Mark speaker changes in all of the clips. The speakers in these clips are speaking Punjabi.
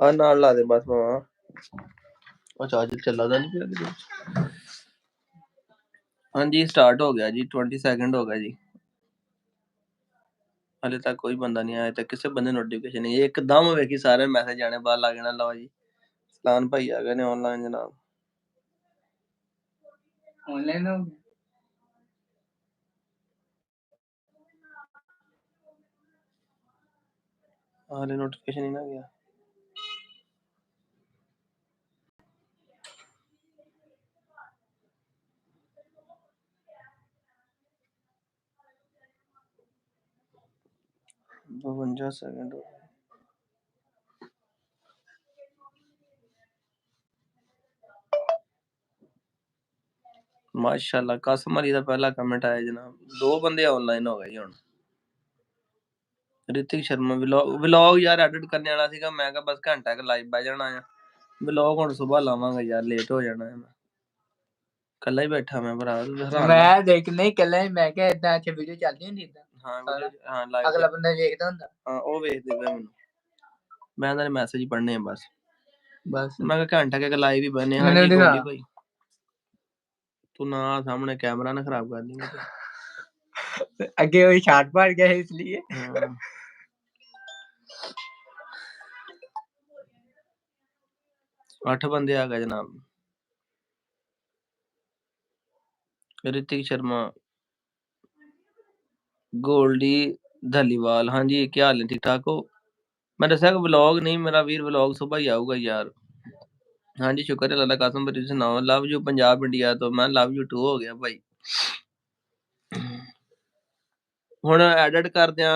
Speaker 1: ਆ ਨਾਲ ਲਾ ਦੇ ਬਸ ਮਾਂ। ਉਹ ਚਾਰਜਰ ਚੱਲਦਾ ਨਹੀਂ ਪਿਆ ਕਿਤੇ। ਹਾਂਜੀ ਸਟਾਰਟ ਹੋ ਗਿਆ ਜੀ 20 ਸੈਕਿੰਡ ਹੋ ਗਿਆ ਜੀ। ਹਲੇ ਤੱਕ ਕੋਈ ਬੰਦਾ ਨਹੀਂ ਆਇਆ, ਤੱਕ ਕਿਸੇ ਬੰਦੇ ਨੋਟੀਫਿਕੇਸ਼ਨ ਨਹੀਂ। ਇੱਕਦਮ ਵੇਖੀ ਸਾਰੇ ਮੈਸੇਜ ਆਣੇ ਬਾਹਰ ਲੱਗ ਜਾਣਾ। ਲਓ ਜੀ ਸਲਾਨ ਭਾਈ ਆ ਗਏ ਨੇ ਆਨਲਾਈਨ ਜਨਾਬ। ਆਨਲਾਈਨ ਹੋ ਗਿਆ ਹਾਲੇ ਨੋਟੀਫਿਕੇਸ਼ਨ ਹੀ ਨਾ ਗਿਆ। बवंजा सेकंड माशाल्लाह कासम अली का पहला कमेंट आया जनाब। 2 बंदे ऑनलाइन हो गए हुण। ऋतिक शर्मा व्लॉग यार एडिट करने वाला सीगा, मैं कहा बस घंटा के लाइव बैठ जाना है। व्लॉग हुण सुबह लावांगा यार, लेट हो जाना है। मैं कल्ला ही बैठा मैं भरा, मैं देख नहीं कल्ला ही, मैं क्या इतना अच्छा वीडियो चलदी हुंदी इदा। हां वीडियो हां लाइव अगला बंदा देखदा हुंदा। हां ओ वेखदे पे मैनू, मैं तेरे मैसेज ही पढ़ने हैं बस। मैं कहा घंटा के लाइव ही बने। हां जी गोली भाई तू ना सामने कैमरा ना खराब कर दी। आगे वही शॉट मार गया है इसलिए। 8 बंदे आ गए जनाब। ऋतिक शर्मा, गोल्डी धलीवाल, हाँ जी क्या हाल है, ठीक ठाक हो? मैं दसा व्लॉग नहीं मेरा वीर, व्लॉग सुबह ही आऊगा यार। हाँ जी शुक्र है अल्लाह कासम भाई, सुनाओ। लव यू पंजाब इंडिया, तो मैं लव यू 2 हो गया भाई। ਹੁਣ ਐਡਿਟ ਕਰਦਿਆਂ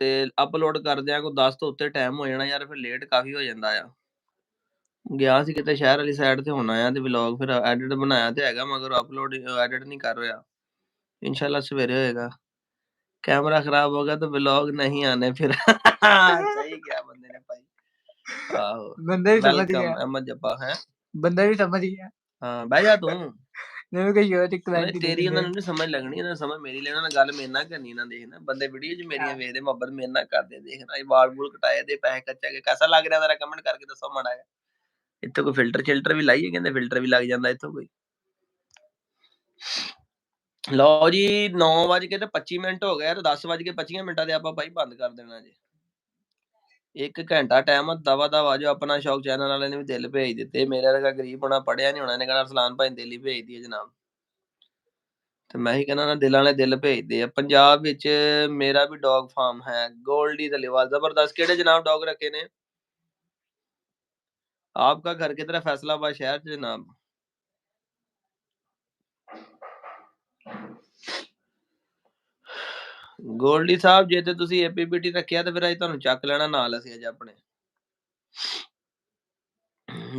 Speaker 1: ਤੇ ਅਪਲੋਡ ਕਰਦਿਆਂ ਕੋਈ 10 ਤੋਂ ਉੱਤੇ ਟਾਈਮ ਹੋ ਜਾਣਾ ਯਾਰ, ਫਿਰ ਲੇਟ ਕਾਫੀ ਹੋ ਜਾਂਦਾ ਆ। ਗਿਆ ਸੀ ਕਿਤੇ ਸ਼ਹਿਰ ਵਾਲੀ ਸਾਈਡ ਤੇ ਹੁਣ ਆਇਆ ਤੇ ਵਲੌਗ ਫਿਰ ਐਡਿਟ ਬਣਾਇਆ ਤੇ ਹੈਗਾ, ਮਗਰ ਅਪਲੋਡ ਐਡਿਟ ਨਹੀਂ ਕਰ ਰਿਹਾ। इंशाल्लाह सवेरे होएगा। कैमरा खराब होगा तो व्लॉग नहीं आने फिर। सही क्या बंदे ने भाई। आहो बंदे भी समझ गया अहमद जब्बा है, बंदा भी समझ गया। हाँ बह जा तू। नहीं कोई और नहीं तेरी ਉਹਨਾਂ ਨੂੰ ਨਹੀਂ ਸਮਝ ਲੱਗਣੀ, ਇਹਨਾਂ ਸਮਝ ਮੇਰੀ ਲੈਣਾ ਨਾ, ਗੱਲ ਮੇਰੇ ਨਾਲ ਕਰਨੀ ਨਾ। ਦੇਖਣਾ ਬੰਦੇ ਵੀਡੀਓ 'ਚ ਮੇਰੀਆਂ ਵੇਖਦੇ, ਮੁਹੱਬਤ ਮੇਰੇ ਨਾਲ ਕਰਦੇ। ਦੇਖਣਾ ਇਹ ਵਾਲ ਵੂਲ ਕਟਾਏ ਦੇ, ਪੈਸੇ ਖਰਚਾ ਕੇ कैसा ਲੱਗ ਰਿਹਾ ਤੇਰਾ, ਕਮੈਂਟ ਕਰਕੇ ਦੱਸੋ ਮਾੜਾ ਜਿਹਾ। ਇੱਥੇ ਕੋਈ ਫਿਲਟਰ ਸ਼ਿਲਟਰ ਵੀ ਲਾਈਏ, ਕਹਿੰਦੇ ਫਿਲਟਰ ਵੀ ਲੱਗ ਜਾਂਦਾ ਇੱਥੋਂ ਕੋਈ। ਲਓ ਜੀ 9:25 ਹੋ ਗਏ ਤੇ 10:25 ਤੇ ਆਪਾਂ ਭਾਈ ਬੰਦ ਕਰ ਦੇਣਾ ਜੀ। 1 ਘੰਟਾ ਟਾਈਮ ਆ, ਦਵਾ ਦਵਾ ਜੋ ਆਪਣਾ ਸ਼ੌਕ ਚੈਨਲ ਵਾਲੇ ਨੇ ਵੀ ਦਿਲ ਭੇਜ ਦਿੱਤੇ। ਮੇਰੇ ਵਰਗਾ ਗਰੀਬ ਹੋਣਾ ਪੜਿਆ ਨਹੀਂ ਹੋਣਾ, ਇਹਨੇ ਕਹਿਣਾ ਅਰਸਲਾਨ ਭਾਈ ਦਿਲ ਹੀ ਭੇਜਦੀ ਹੈ ਜਨਾਬ। ਤੇ ਮੈਂ ਹੀ ਕਹਿੰਦਾ ਨਾ ਦਿਲਾਂ ਵਾਲੇ ਦਿਲ ਭੇਜਦੇ ਆ। ਪੰਜਾਬ ਵਿੱਚ ਮੇਰਾ ਵੀ ਡੌਗ ਫਾਰਮ ਹੈ, ਗੋਲਡੀ ਧਲੀਵਾਲ ਜ਼ਬਰਦਸਤ। ਕਿਹੜੇ ਜਨਾਬ ਡੌਗ ਰੱਖੇ ਨੇ? आपका घर किधर है? फैसलाबाद शहर च जनाब। ਗੋਲਡੀ ਸਾਹਿਬ ਜੇ ਤੇ ਤੁਸੀਂ ਏਪੀਪੀਟੀ ਰੱਖਿਆ ਤੇ ਫਿਰ ਅਸੀਂ ਤੁਹਾਨੂੰ ਚੱਕ ਲੈਣਾ ਨਾਲ, ਅਸੀਂ ਅੱਜ ਆਪਣੇ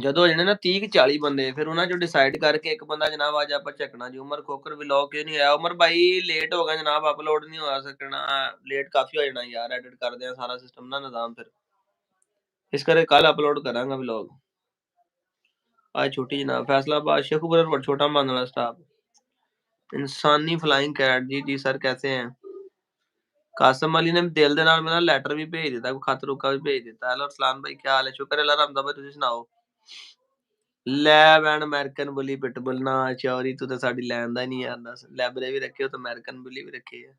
Speaker 1: ਜਦੋਂ ਹੋ ਜਾਣੇ ਨਾ 30-40 ਬੰਦੇ, ਫਿਰ ਉਹਨਾਂ ਚੋਂ ਡਿਸਾਈਡ ਕਰਕੇ ਇੱਕ ਬੰਦਾ ਜਨਾਬ ਅੱਜ ਆਪਾਂ ਚੱਕਣਾ ਜੀ। ਉਮਰ ਖੋਕਰ ਵਲੌਗ ਕਿਉਂ ਨਹੀਂ ਆਇਆ? ਉਮਰ ਭਾਈ ਲੇਟ ਹੋ ਗਿਆ ਜਨਾਬ, ਅਪਲੋਡ ਨਹੀਂ ਹੋ ਸਕਣਾ, ਲੇਟ ਕਾਫੀ ਹੋ ਜਾਣਾ ਯਾਰ ਐਡਿਟ ਕਰਦੇ ਆ ਸਾਰਾ ਸਿਸਟਮ ਨਾ ਨਿਜ਼ਾਮ, ਫਿਰ ਇਸ ਕਰਕੇ ਕੱਲ ਅਪਲੋਡ ਕਰਾਂਗਾ ਵਲੌਗ। आज छुट्टी जनाब। फैसलाबाद शेखुपुर पर छोटा मान वाला स्टाफ। इंसानी फ्लाइंग कैट जी जी सर कैसे हैं? कासम अली ने दिल दे नाल मेरा लेटर भी भेज दिता, खत रुका भी भेज दिता। हेलो अरसलान भाई क्या हाल है? शुक्र है अल्लाह रमदा भाई, तुसी सुनाओ। ਲੈ ਵੈਨ ਅਮਰੀਕਨ ਬੁਲੀ ਪਿਟਬੁਲ ਨਾ ਚੌਰੀ, ਤੂੰ ਤਾਂ ਸਾਡੀ ਲੈਣ ਦਾ ਹੀ ਨਹੀਂ ਯਾਰ। ਦੱਸ ਲੈਬਰੇ ਵੀ ਰੱਖੇ ਹੋ ਤੇ ਅਮਰੀਕਨ ਬੁਲੀ ਵੀ ਰੱਖੀ ਹੈ।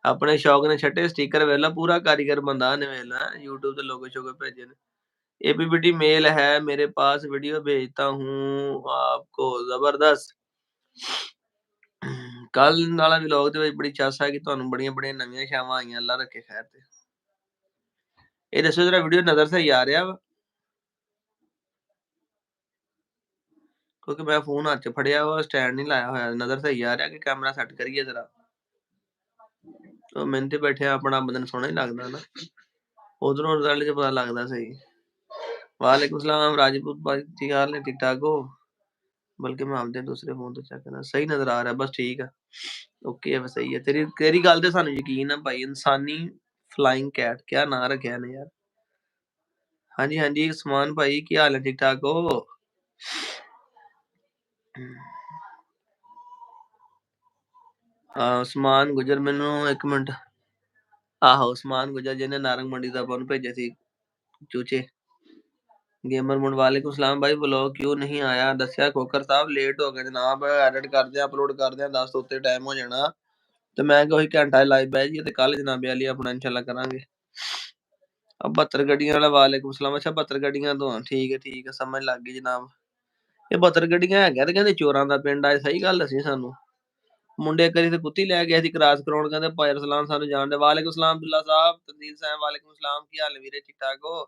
Speaker 1: ਆਪਣੇ ਸ਼ੌਕ ਨੇ ਛੱਟੇ ਸਟicker ਵੇਲਾ, ਪੂਰਾ ਕਾਰੀਗਰ ਬੰਦਾ ਨੇ ਵੇਲਾ। YouTube ਤੇ ਲੋਗੋ ਸ਼ੋਗੋ ਭੇਜੇ ਨੇ। एपीपीटी मेल है मेरे पास, वीडियो भेजता हूँ आपको जबरदस्त। ਕੱਲ ਵਾਲਾ ਵਲੌਗ ਦੇ ਵਿੱਚ ਬੜੀ ਚਾਸਾ ਕਿ ਤੁਹਾਨੂੰ ਬੜੀਆਂ ਬੜੀਆਂ ਨਵੀਆਂ ਛਾਵਾਂ ਆਈਆਂ, ਅੱਲਾ ਰੱਖੇ ਖੈਰ ਤੇ। ਇਹ ਦੱਸੋ ਜਰਾ ਵੀਡੀਓ ਨਜ਼ਰ ਸਹੀ ਆ ਰਿਹਾ ਵਾ? ਕਿਉਂਕਿ ਮੈਂ ਫੋਨ ਹੱਥ 'ਚ ਫੜਿਆ ਵਾ, ਸਟੈਂਡ ਨਹੀਂ ਲਾਇਆ ਹੋਇਆ। ਨਜ਼ਰ ਸਹੀ ਆ ਰਿਹਾ ਕਿ ਕੈਮਰਾ ਸੈੱਟ ਕਰੀਏ ਜਰਾ? ਉਹ ਮੈਨੂੰ ਤੇ ਬੈਠਿਆ ਆਪਣਾ ਬੰਦੇ ਨੂੰ ਸੋਹਣਾ ਹੀ ਲੱਗਦਾ ਨਾ, ਉਧਰੋਂ ਰਿਜ਼ਲਟ 'ਚ ਪਤਾ ਲੱਗਦਾ ਸਹੀ। वालेकुम सलाम राजपूत भाई, ठीक हाल है? ठीक ठाक हो? बल्कि मैं आपदे दूसरे फोन तो चेक करना, सही नजर आ रहा है, बस ठीक है, ओके है, सही है। तेरी तेरी गल ते सानू यकीन है भाई। इंसानी फ्लाइंग कैट क्या नाम रखा ने यार। हाँ जी हाँ जी उस्मान भाई की हाल है? ठीक ठाक हो? उस्मान गुजर, मैनू एक मिनट ਆਹੋ ਉਸਮਾਨ ਗੁਜਰ ਜਿਹਨੇ ਨਾਰੰਗ ਮੰਡੀ ਦਾ ਆਪਾਂ ਨੂੰ ਭੇਜੇ ਸੀ ਚੂਚੇ। गेमर मोड वालेकुम सलाम भाई व्लॉग क्यों नहीं आया दस्या खोकर साहब लेट हो गए जनाब एडिट करदे अपलोड करदे 10 ਤੋਂ ਉੱਤੇ ਟਾਈਮ ਹੋ ਜਾਣਾ ਤੇ ਮੈਂ ਕਿਹਾ ਉਹੀ ਘੰਟਾ ਲਾਈਵ ਬਹਿ ਜੀ ਤੇ ਕੱਲ ਜਨਾਬੇ ਵਾਲੀ ਆਪਣਾ ਇਨਸ਼ਾਅੱਲਾ ਕਰਾਂਗੇ। 72 ਗੱਡੀਆਂ ਵਾਲਾ ਵਾਲੇकुम सलाम ਅੱਛਾ 72 ਗੱਡੀਆਂ ਤੋਂ ਠੀਕ ਹੈ ਸਮਝ ਲੱਗ ਗਈ ਜਨਾਬ। ਇਹ 72 ਗੱਡੀਆਂ ਹੈਗਾ ਤੇ ਕਹਿੰਦੇ ਚੋਰਾਂ ਦਾ ਪਿੰਡ ਆ ਸਹੀ ਗੱਲ ਦੱਸੀ ਸਾਨੂੰ। ਮੁੰਡੇ ਕਰੀ ਤੇ ਕੁੱਤੀ ਲੈ ਗਿਆ ਸੀ ਕਰਾਸ ਕਰਾਉਣ ਕਹਿੰਦੇ ਭਾਈ ਰਸਲਾਨ ਸਾਨੂੰ ਜਾਣਦੇ ਵਾਲੇकुम सलाम ਅਬਦੁੱਲਾ ਸਾਹਿਬ ਤਨਜ਼ੀਲ ਸਾਹਿਬ ਵਾਲੇकुम सलाम ਕੀ ਹਾਲ ਵੀਰੇ ਠੀਕ ਠਾਕ ਹੋ।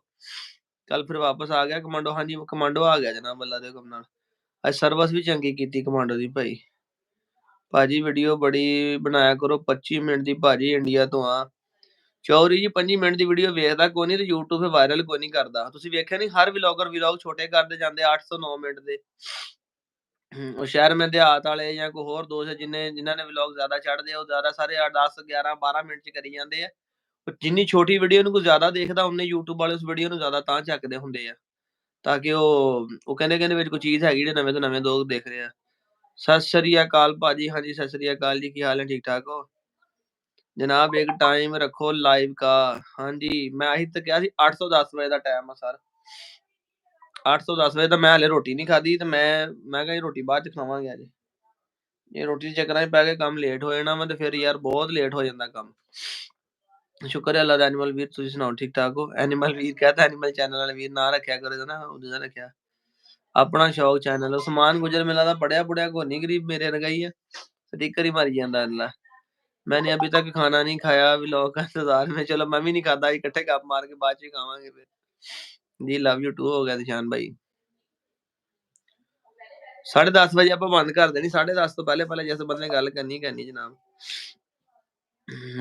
Speaker 1: ਕੱਲ ਫਿਰ ਵਾਪਸ ਆ ਗਿਆ ਕਮਾਂਡੋ ਹਾਂਜੀ ਕਮਾਂਡੋ ਆ ਗਿਆ ਜਨਾਬ ਅੱਲਾ ਦੇ ਹੁਕਮ ਨਾਲ। ਅੱਜ ਸਰਵਿਸ ਵੀ ਚੰਗੀ ਕੀਤੀ ਕਮਾਂਡੋ ਦੀ ਭਾਈ। ਭਾਜੀ ਵੀਡੀਓ ਬੜੀ ਬਣਾਇਆ ਕਰੋ 25 ਮਿੰਟ ਦੀ ਭਾਜੀ ਇੰਡੀਆ ਤੋਂ ਆ ਚੌਰੀ ਜੀ 25 ਮਿੰਟ ਦੀ ਵੀਡੀਓ ਵੇਖਦਾ ਕੋਈ ਨਹੀਂ ਤੇ YouTube 'ਤੇ ਵਾਇਰਲ ਕੋਈ ਨਹੀਂ ਕਰਦਾ ਤੁਸੀਂ ਵੇਖਿਆ ਨਹੀਂ ਹਰ ਵਲੌਗਰ ਵਲੌਗ ਛੋਟੇ ਕਰਦੇ ਜਾਂਦੇ 8 ਤੋਂ 9 ਮਿੰਟ ਦੇ। ਉਹ ਸ਼ਹਿਰ ਮੈਂ ਦਿਹਾਤ ਵਾਲੇ ਜਾਂ ਕੋਈ ਹੋਰ ਦੋਸਤ ਜਿਨ੍ਹਾਂ ਨੇ ਵਲੌਗ ਜ਼ਿਆਦਾ ਚੜ੍ਹਦੇ ਉਹ ਜ਼ਿਆਦਾ ਸਾਰੇ 10 11 12 ਮਿੰਟ 'ਚ ਕਰੀ ਜਾਂਦੇ ਆ। ਜਿੰਨੀ ਛੋਟੀ ਵੀਡੀਓ ਨੂੰ ਕੋਈ ਜ਼ਿਆਦਾ ਦੇਖਦਾ ਉਨੇ YouTube ਵਾਲੇ ਉਸ ਵੀਡੀਓ ਨੂੰ ਜ਼ਿਆਦਾ ਤਾਂ ਚੱਕਦੇ ਹੁੰਦੇ ਆ ਤਾਂ ਕਿ ਉਹ ਕਹਿੰਦੇ ਵਿੱਚ ਕੋਈ ਚੀਜ਼ ਹੈਗੀ ਜਿਹੜੇ ਨਵੇਂ ਤੋਂ ਨਵੇਂ ਲੋਕ ਦੇਖ ਰਹੇ ਆ। ਸਤਿ ਸ੍ਰੀ ਅਕਾਲ ਭਾਜੀ ਹਾਂਜੀ ਸਤਿ ਸ੍ਰੀ ਅਕਾਲ ਜੀ ਕੀ ਹਾਲ ਹੈ ਠੀਕ ਠਾਕ ਹੋ ਜਨਾਬ ਇੱਕ ਟਾਈਮ ਰੱਖੋ ਲਾਈਵ का ਹਾਂਜੀ ਮੈਂ ਆਹੀ ਤਾਂ ਕਿਹਾ ਸੀ 8 ਤੋਂ 10 ਵਜੇ ਦਾ ਟਾਈਮ ਆ ਸਰ 8 ਤੋਂ 10 ਵਜੇ ਤਾਂ ਮੈਂ ਹਲੇ ਰੋਟੀ ਨਹੀਂ ਖਾਧੀ ਤੇ ਮੈਂ ਕਿਹਾ ਰੋਟੀ ਬਾਅਦ ਚ ਖਾਵਾਂਗੇ ਅੱਜ ਇਹ ਰੋਟੀ ਦੇ ਚੱਕਰਾਂ 'ਚ ਪੈ ਕੇ ਕੰਮ ਲੇਟ ਹੋ ਜਾਣਾ ਵਾ ਤੇ ਫਿਰ ਯਾਰ ਬਹੁਤ ਲੇਟ ਹੋ ਜਾਂਦਾ ਕੰਮ। ਸ਼ੁਕਰ ਹੈ ਅੱਲਾ ਦਾ ਐਨੀਮਲ ਵੀਰ ਤੁਸੀਂ ਸੁਣਾਓ ਠੀਕ ਠਾਕ ਹੋ ਐਨੀਮਲ ਵੀਰ ਕਹਤਾ ਐਨੀਮਲ ਚੈਨਲ ਵਾਲੇ ਵੀਰ ਨਾ ਰੱਖਿਆ ਕਰੋ ਨਾ ਉਹਦਾ ਰੱਖਿਆ ਆਪਣਾ ਸ਼ੌਕ ਚੈਨਲ ਉਸਮਾਨ ਗੁਜਰ ਮੇਲਾ ਦਾ ਪੜਿਆ ਕੋਈ ਨਹੀਂ ਗਰੀਬ ਮੇਰੇ ਵਰਗਾ ਹੀ ਆ ਸਟicker ही मारी ਜਾਂਦਾ ਅੱਲਾ। मैंने अभी तक खाना नहीं खाया व्लॉग का इंतजार में चलो मैं भी नहीं खाता इकट्ठे गप मार के बाद च खावांगे फिर जी लव यू टू हो गया निशान भाई 10:30 ਵਜੇ ਆਪਾਂ ਬੰਦ ਕਰ ਦੇਣੀ 10:30 ਤੋਂ ਪਹਿਲੇ ਜਿਸ ਬੰਦੇ ਗੱਲ ਕਰਨੀ ਜਨਾਬ।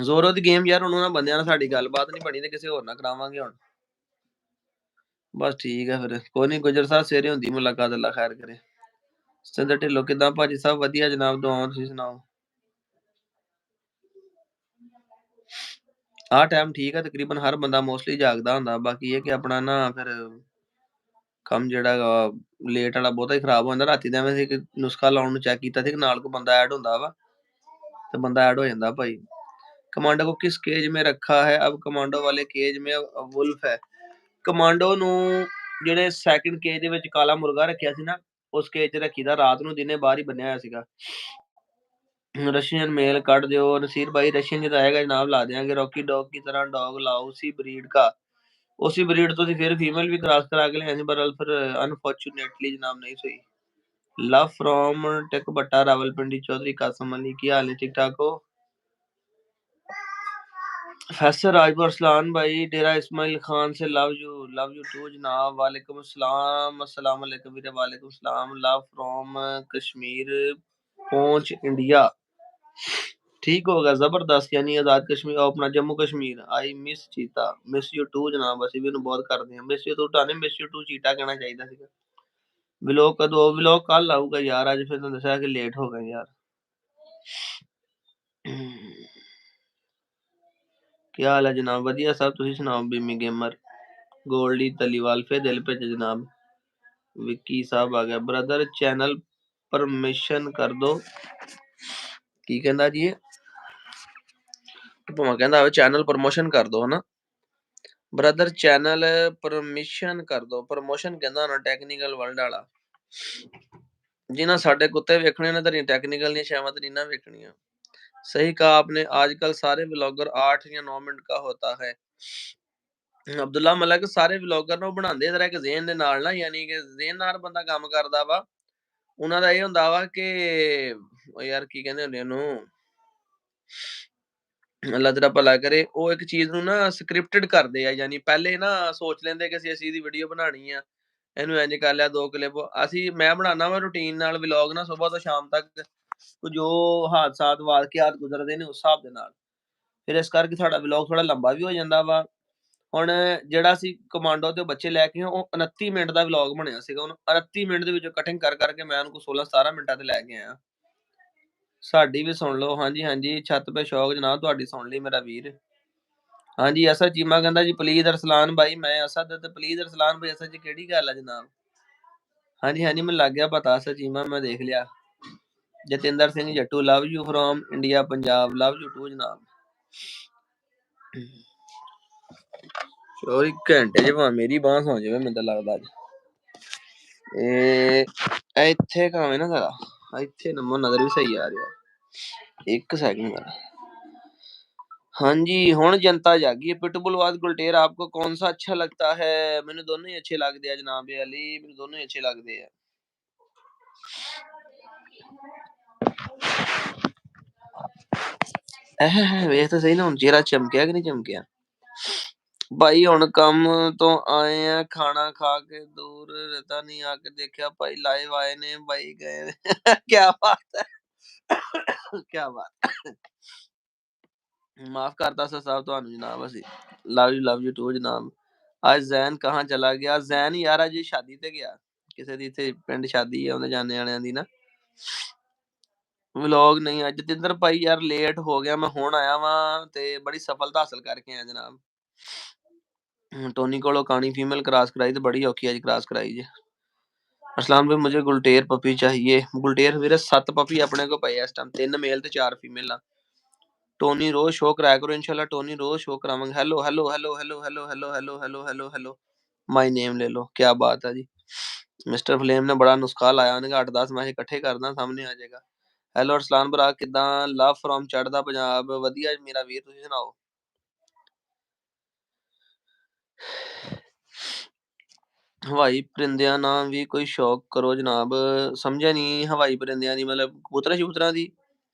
Speaker 1: ਜ਼ੋਰੋ ਦੀ ਗੇਮ ਯਾਰ ਹੁਣ ਉਹਨਾਂ ਬੰਦਿਆਂ ਨਾਲ ਸਾਡੀ ਗੱਲਬਾਤ ਨਹੀਂ ਬਣੀ ਤੇ ਕਿਸੇ ਹੋਰ ਨਾਲ ਕਰਾਵਾਂਗੇ ਹੁਣ ਬਸ ਠੀਕ ਹੈ ਫਿਰ ਕੋਈ ਨਹੀਂ ਗੁਜਰ ਸਾਹਿਬ ਸਵੇਰੇ ਹੁੰਦੀ ਮੁਲਾਕਾਤ ਅੱਲਾ ਖੈਰ ਕਰੇ। ਸਿੰਦਰ ਢਿੱਲੋਂ ਕਿਦਾਂ ਭਾਜੀ ਸਾਹਿਬ ਵਧੀਆ ਜਨਾਬ ਦੁਆਵਾਂ ਤੁਸੀਂ ਸੁਣਾਓ। ਆਹ ਟਾਈਮ ਠੀਕ ਹੈ ਤਕਰੀਬਨ ਹਰ ਬੰਦਾ ਮੋਸਟਲੀ ਜਾਗਦਾ ਹੁੰਦਾ ਬਾਕੀ ਇਹ ਕਿ ਆਪਣਾ ਨਾ ਫਿਰ ਕੰਮ ਜਿਹੜਾ ਹੈਗਾ ਲੇਟ ਵਾਲਾ ਬਹੁਤਾ ਹੀ ਖਰਾਬ ਹੋ ਜਾਂਦਾ ਰਾਤੀ ਦਾ ਐਵੇਂ ਇੱਕ ਨੁਸਖਾ ਲਾਉਣ ਨੂੰ ਚੈੱਕ ਕੀਤਾ ਸੀ ਕਿ ਨਾਲ ਕੋਈ ਬੰਦਾ ਐਡ ਹੁੰਦਾ ਵਾ ਤੇ ਬੰਦਾ ऐड हो जाता भाई। कमांडो को किस केज में रखा है अब कमांडो वाले केज में वुल्फ है ਕਮਾਂਡੋ ਨੂੰ ਜਿਹੜੇ ਸੈਕਿੰਡ ਕੇਜ ਦੇ ਵਿੱਚ ਕਾਲਾ ਮੁਰਗਾ ਰੱਖਿਆ ਸੀ ਨਾ ਉਸ ਕੇਜ 'ਚ ਰੱਖੀਦਾ ਰਾਤ ਨੂੰ ਦਿਨੇ ਬਾਹਰ ਹੀ ਬੰਨਿਆ ਹੋਇਆ ਸੀਗਾ। रशियन मेल काट दो नसीर भाई रशियन जो आएगा जनाब ला देंगे रॉकी डॉग की तरह डॉग लाओ उसी ब्रीड तो फिर फीमेल भी क्रॉस करा के ले पर फिर अनफॉर्चुनेटली जनाब नहीं सही। लव फ्रॉम टेक बट्टा रावलपिंडी चौधरी कासम अली की हाल है ठीक ठाक हो। फैसर राजपुर सलान भाई डेरा इस्माइल खान से लव यू टू जनाब वालेकुम अस्सलाम अस्सलाम वालेकुम वीरे वालेकुम सलाम लव फ्रॉम कश्मीर पहुंच इंडिया ठीक होगा जबरदस्त यानी आजाद कश्मीर अपना Jammu Kashmir I miss Cheetah miss you too जनाब ਅਸੀਂ ਵੀ ਇਹਨੂੰ ਬਹੁਤ ਕਰਦੇ ਹਾਂ ਮਿਸ ਯੂ ਟੂ ਟਾਨੇ ਮਿਸ ਯੂ ਟੂ ਚੀਤਾ ਕਹਿਣਾ ਚਾਹੀਦਾ ਸੀਗਾ। ਵਲੌਗ ਕਦੋਂ ਵਲੌਗ ਕੱਲ ਆਊਗਾ ਯਾਰ ਅੱਜ ਫਿਰ ਤੁਹਾਨੂੰ ਦੱਸਿਆ ਕਿ ਲੇਟ ਹੋ ਗਏ ਯਾਰ। ਕੀ ਹਾਲ ਹੈ ਜਨਾਬ ਵਧੀਆ ਸਭ ਤੁਸੀਂ ਸੁਣਾਓ ਬੀਮੀ ਗੇਮਰ ਗੋਲਡੀ ਤਲੀਵਾਲ ਫੇ ਦਿਲ ਭੇਜ ਜਨਾਬ ਵਿੱਕੀ ਸਾਹਿਬ ਆ ਗਿਆ ਬ੍ਰਦਰ ਚੈਨਲ ਪਰਮਿਸ਼ਨ ਕਰ ਦੋ ਕੀ ਕਹਿੰਦਾ ਜੀ ਇਹ ਭਾਵੇਂ ਕਹਿੰਦਾ ਚੈਨਲ ਪ੍ਰਮੋਸ਼ਨ ਕਰ ਦੋ ਹਨਾ ਬ੍ਰਦਰ ਚੈਨਲ ਪਰਮਿਸ਼ਨ ਕਰ ਦੋ ਪ੍ਰਮੋਸ਼ਨ ਕਹਿੰਦਾ ਨਾ ਟੈਕਨੀਕਲ ਵਰਲਡ ਵਾਲਾ ਜਿਨ੍ਹਾਂ ਸਾਡੇ ਕੁੱਤੇ ਵੇਖਣੇ ਨੇ ਤੇਰੀਆਂ ਟੈਕਨੀਕਲ ਦੀਆਂ ਸ਼ਾਵਾਂ ਤੇ ਨਾ ਵੇਖਣੀਆਂ। सही कहा आपने आजकल सारे व्लॉगर 8 या 9 मिनट का होता है। ਅਬਦੁੱਲਾ ਮਲਕ ਸਾਰੇ ਵਲੌਗਰ ਨੂੰ ਬਣਾਉਂਦੇ ਜਰਾ ਇੱਕ ਜ਼ੇਨ ਦੇ ਨਾਲ ਨਾ ਯਾਨੀ ਕਿ ਜ਼ੇਨ ਨਾਲ ਬੰਦਾ ਕੰਮ ਕਰਦਾ ਵਾ ਉਹਨਾਂ ਦਾ ਇਹ ਹੁੰਦਾ ਵਾ ਕਿ ਯਾਰ ਕੀ ਕਹਿੰਦੇ ਹੁੰਦੇ ਉਹਨੂੰ ਅੱਲਾ ਤੇਰਾ ਭਲਾ ਕਰੇ ਉਹ ਇੱਕ ਚੀਜ਼ ਨੂੰ ਨਾ ਸਕ੍ਰਿਪਟਡ ਕਰਦੇ ਆ ਯਾਨੀ ਪਹਿਲੇ ਨਾ ਸੋਚ ਲੈਂਦੇ ਕਿ ਅਸੀਂ ਦੀ ਵੀਡੀਓ ਬਣਾਉਣੀ ਆ ਇਹਨੂੰ ਇੰਜ ਕਰ ਲਿਆ 2 ਕਲਿੱਪ ਮੈਂ ਬਣਾਉਣਾ ਵਾ ਰੂਟੀਨ ਨਾਲ ਵਲੌਗ ਨਾ ਸਵੇਰ ਤੋਂ ਸ਼ਾਮ ਤੱਕ ਜੋ ਹਾਦਸਾਤ ਵਾਕਿਆਤ ਗੁਜ਼ਰਦੇ ਨੇ ਉਸ ਹਿਸਾਬ ਦੇ ਨਾਲ ਫਿਰ ਇਸ ਕਰਕੇ ਸਾਡਾ ਵਲੌਗ ਥੋੜਾ ਲੰਬਾ ਵੀ ਹੋ ਜਾਂਦਾ ਵਾ। ਹੁਣ ਜਿਹੜਾ ਅਸੀਂ ਕਮਾਂਡੋ ਦੇ ਬੱਚੇ ਲੈ ਕੇ ਉਹ 29 ਮਿੰਟ ਦਾ ਵਲੌਗ ਬਣਿਆ ਸੀਗਾ ਉਹਨੂੰ 29 ਮਿੰਟ ਦੇ ਵਿੱਚੋਂ ਕਟਿੰਗ ਕਰਕੇ ਮੈਂ ਉਹਨੂੰ 16-17 ਮਿੰਟਾਂ ਤੇ ਲੈ ਕੇ ਆਇਆ। ਸਾਡੀ ਵੀ ਸੁਣ ਲਓ ਹਾਂਜੀ ਛੱਤ ਪੇ ਸ਼ੌਕ ਜਨਾਬ ਤੁਹਾਡੀ ਸੁਣ ਲਈ ਮੇਰਾ ਵੀਰ ਹਾਂਜੀ ਅਸਦ ਚੀਮਾ ਕਹਿੰਦਾ ਜੀ ਪਲੀਜ਼ ਅਰਸਲਾਨ ਭਾਈ ਮੈਂ ਅਸਦ ਤੇ ਪਲੀਜ਼ ਅਰਸਲਾਨ ਭਾਈ ਅਸਦ ਜੀ ਕਿਹੜੀ ਗੱਲ ਆ ਜਨਾਬ ਹਾਂਜੀ ਮੈਨੂੰ ਲੱਗ ਗਿਆ ਪਤਾ ਅਸਦ ਚੀਮਾ ਮੈਂ ਦੇਖ ਲਿਆ। Jatinder Singh Jattu love you from India Punjab love you too ਜਨਾਬ ਚੋਰੀ ਘੰਟੇ 'ਚ ਭਾਵੇਂ ਮੇਰੀ ਬਾਂਹ ਸੌਂ ਜਾਵੇ ਮੈਨੂੰ ਤਾਂ ਲੱਗਦਾ ਅੱਜ। ਇਹ ਇੱਥੇ ਕਾਵੇਂ ਨਾ ਸਾਰਾ ਇੱਥੇ ਨੰਬਰ ਨਜ਼ਰ ਵੀ ਸਹੀ ਆ ਰਿਹਾ। 1 सेकंड का। हाँ जी हुण जनता जागी है। पिटबुल वाद गुलटेर आपको कौन सा अच्छा लगता है? मैंने दोनों ही अच्छे लगते हैं जनाब अली, मैंने दोनों ही अच्छे लगते हैं। ਵੇਖ ਤਾਂ ਸਹੀ ਨਾ ਹੁਣ ਚਿਹਰਾ ਚਮਕਿਆ ਕਿ ਨਹੀਂ ਚਮਕਿਆ। ਭਾਈ ਹੁਣ ਕੰਮ ਤੋਂ ਆਏ ਆ, ਖਾਣਾ ਖਾ ਕੇ ਦੂਰ ਰਹਿਤਾ ਨਹੀਂ ਆ ਕੇ ਦੇਖਿਆ ਭਾਈ ਲਾਈਵ ਆਏ ਨੇ ਭਾਈ ਗਏ ਕਿਆ ਬਾਤ ਹੈ ਕਿਆ ਬਾਤ। ਮਾਫ ਕਰਤਾ ਸਰ ਸਾਹਿਬ ਤੁਹਾਨੂੰ ਜਨਾਬ ਅਸੀਂ। ਲਵ ਯੂ ਟੂ ਜਨਾਬ। ਅੱਜ ਜ਼ੈਨ ਕਹਾਂ ਚਲਾ ਗਿਆ? ਜ਼ੈਨ ਯਾਰ ਅੱਜ ਸ਼ਾਦੀ ਤੇ ਗਿਆ ਕਿਸੇ ਦੀ, ਇੱਥੇ ਪਿੰਡ ਸ਼ਾਦੀ ਹੈ ਉਹਦੇ ਜਾਣੇ ਵਾਲਿਆਂ ਦੀ ਨਾ। ਵਲੋਗ ਨਹੀਂ ਅੱਜ ਜਤਿੰਦਰ ਭਾਈ ਯਾਰ ਲੇਟ ਹੋ ਗਿਆ, ਮੈਂ ਹੁਣ ਆਇਆ ਵਾਂ ਤੇ ਬੜੀ ਸਫਲਤਾ ਹਾਸਲ ਕਰਕੇ ਆਇਆ ਜਨਾਬ। ਟੋਨੀ ਕੋਲੋਂ ਕਾਣੀ ਫੀਮੇਲ ਕ੍ਰਾਸ ਕਰਾਈ ਤੇ ਬੜੀ ਔਖੀ ਅੱਜ ਕ੍ਰਾਸ ਕਰਾਈ ਜੇ। ਅਸਲਾਨ ਭਾਈ ਮੁਝੇ ਗੁਲਟੇਰ ਪਪੀ चाहिए। ਗੁਲਟੇਰ ਵੀਰੇ 7 ਪਪੀ ਆਪਣੇ ਕੋਲ ਪਏ ਇਸ ਟਾਈਮ, 3 ਮੇਲ ਤੇ 4 ਫੀਮੇਲ ਆ। ਟੋਨੀ ਰੋਜ਼ ਸ਼ੋਅ ਕਰਾਇਆ ਕਰੋ ਇਨਸ਼ਾਅੱਲਾ। ਟੋਨੀ ਰੋਜ਼ ਸ਼ੋਅ ਕਰਾਵਾਂਗੇ। Hello hello hello hello hello hello hello hello hello hello my name ਲੈ ਲਓ। ਕਿਆ ਬਾਤ ਹੈ ਜੀ। ਮਿਸਟਰ ਫਲੇਮ ਨੇ ਬੜਾ ਨੁਸਖਾ ਲਾਇਆ, ਉਹਨੇ 8-10 ਮੈਸੇਜ ਇਕੱਠੇ ਕਰਦਾ ਸਾਹਮਣੇ ਆ ਜਾਏਗਾ। ਹੈਲੋ ਅਰਸਲਾਨ ਭਰਾ ਕਿੱਦਾਂ? ਲਵ ਫਰੋਮ ਚੜ੍ਹਦਾ ਪੰਜਾਬ। ਵਧੀਆ ਮੇਰਾ ਵੀਰ, ਤੁਸੀਂ ਸੁਣਾਓ? ਹਵਾਈ ਪਰਿੰਦਿਆਂ ਨਾਲ ਵੀ ਕੋਈ ਸ਼ੌਕ ਕਰੋ ਜਨਾਬ। ਸਮਝਿਆ ਨਹੀਂ ਹਵਾਈ ਪਰਿੰਦਿਆਂ ਦੀ ਮਤਲਬ ਕਬੂਤਰਾਂ ਸ਼ਬੂਤਰਾਂ ਦੀ।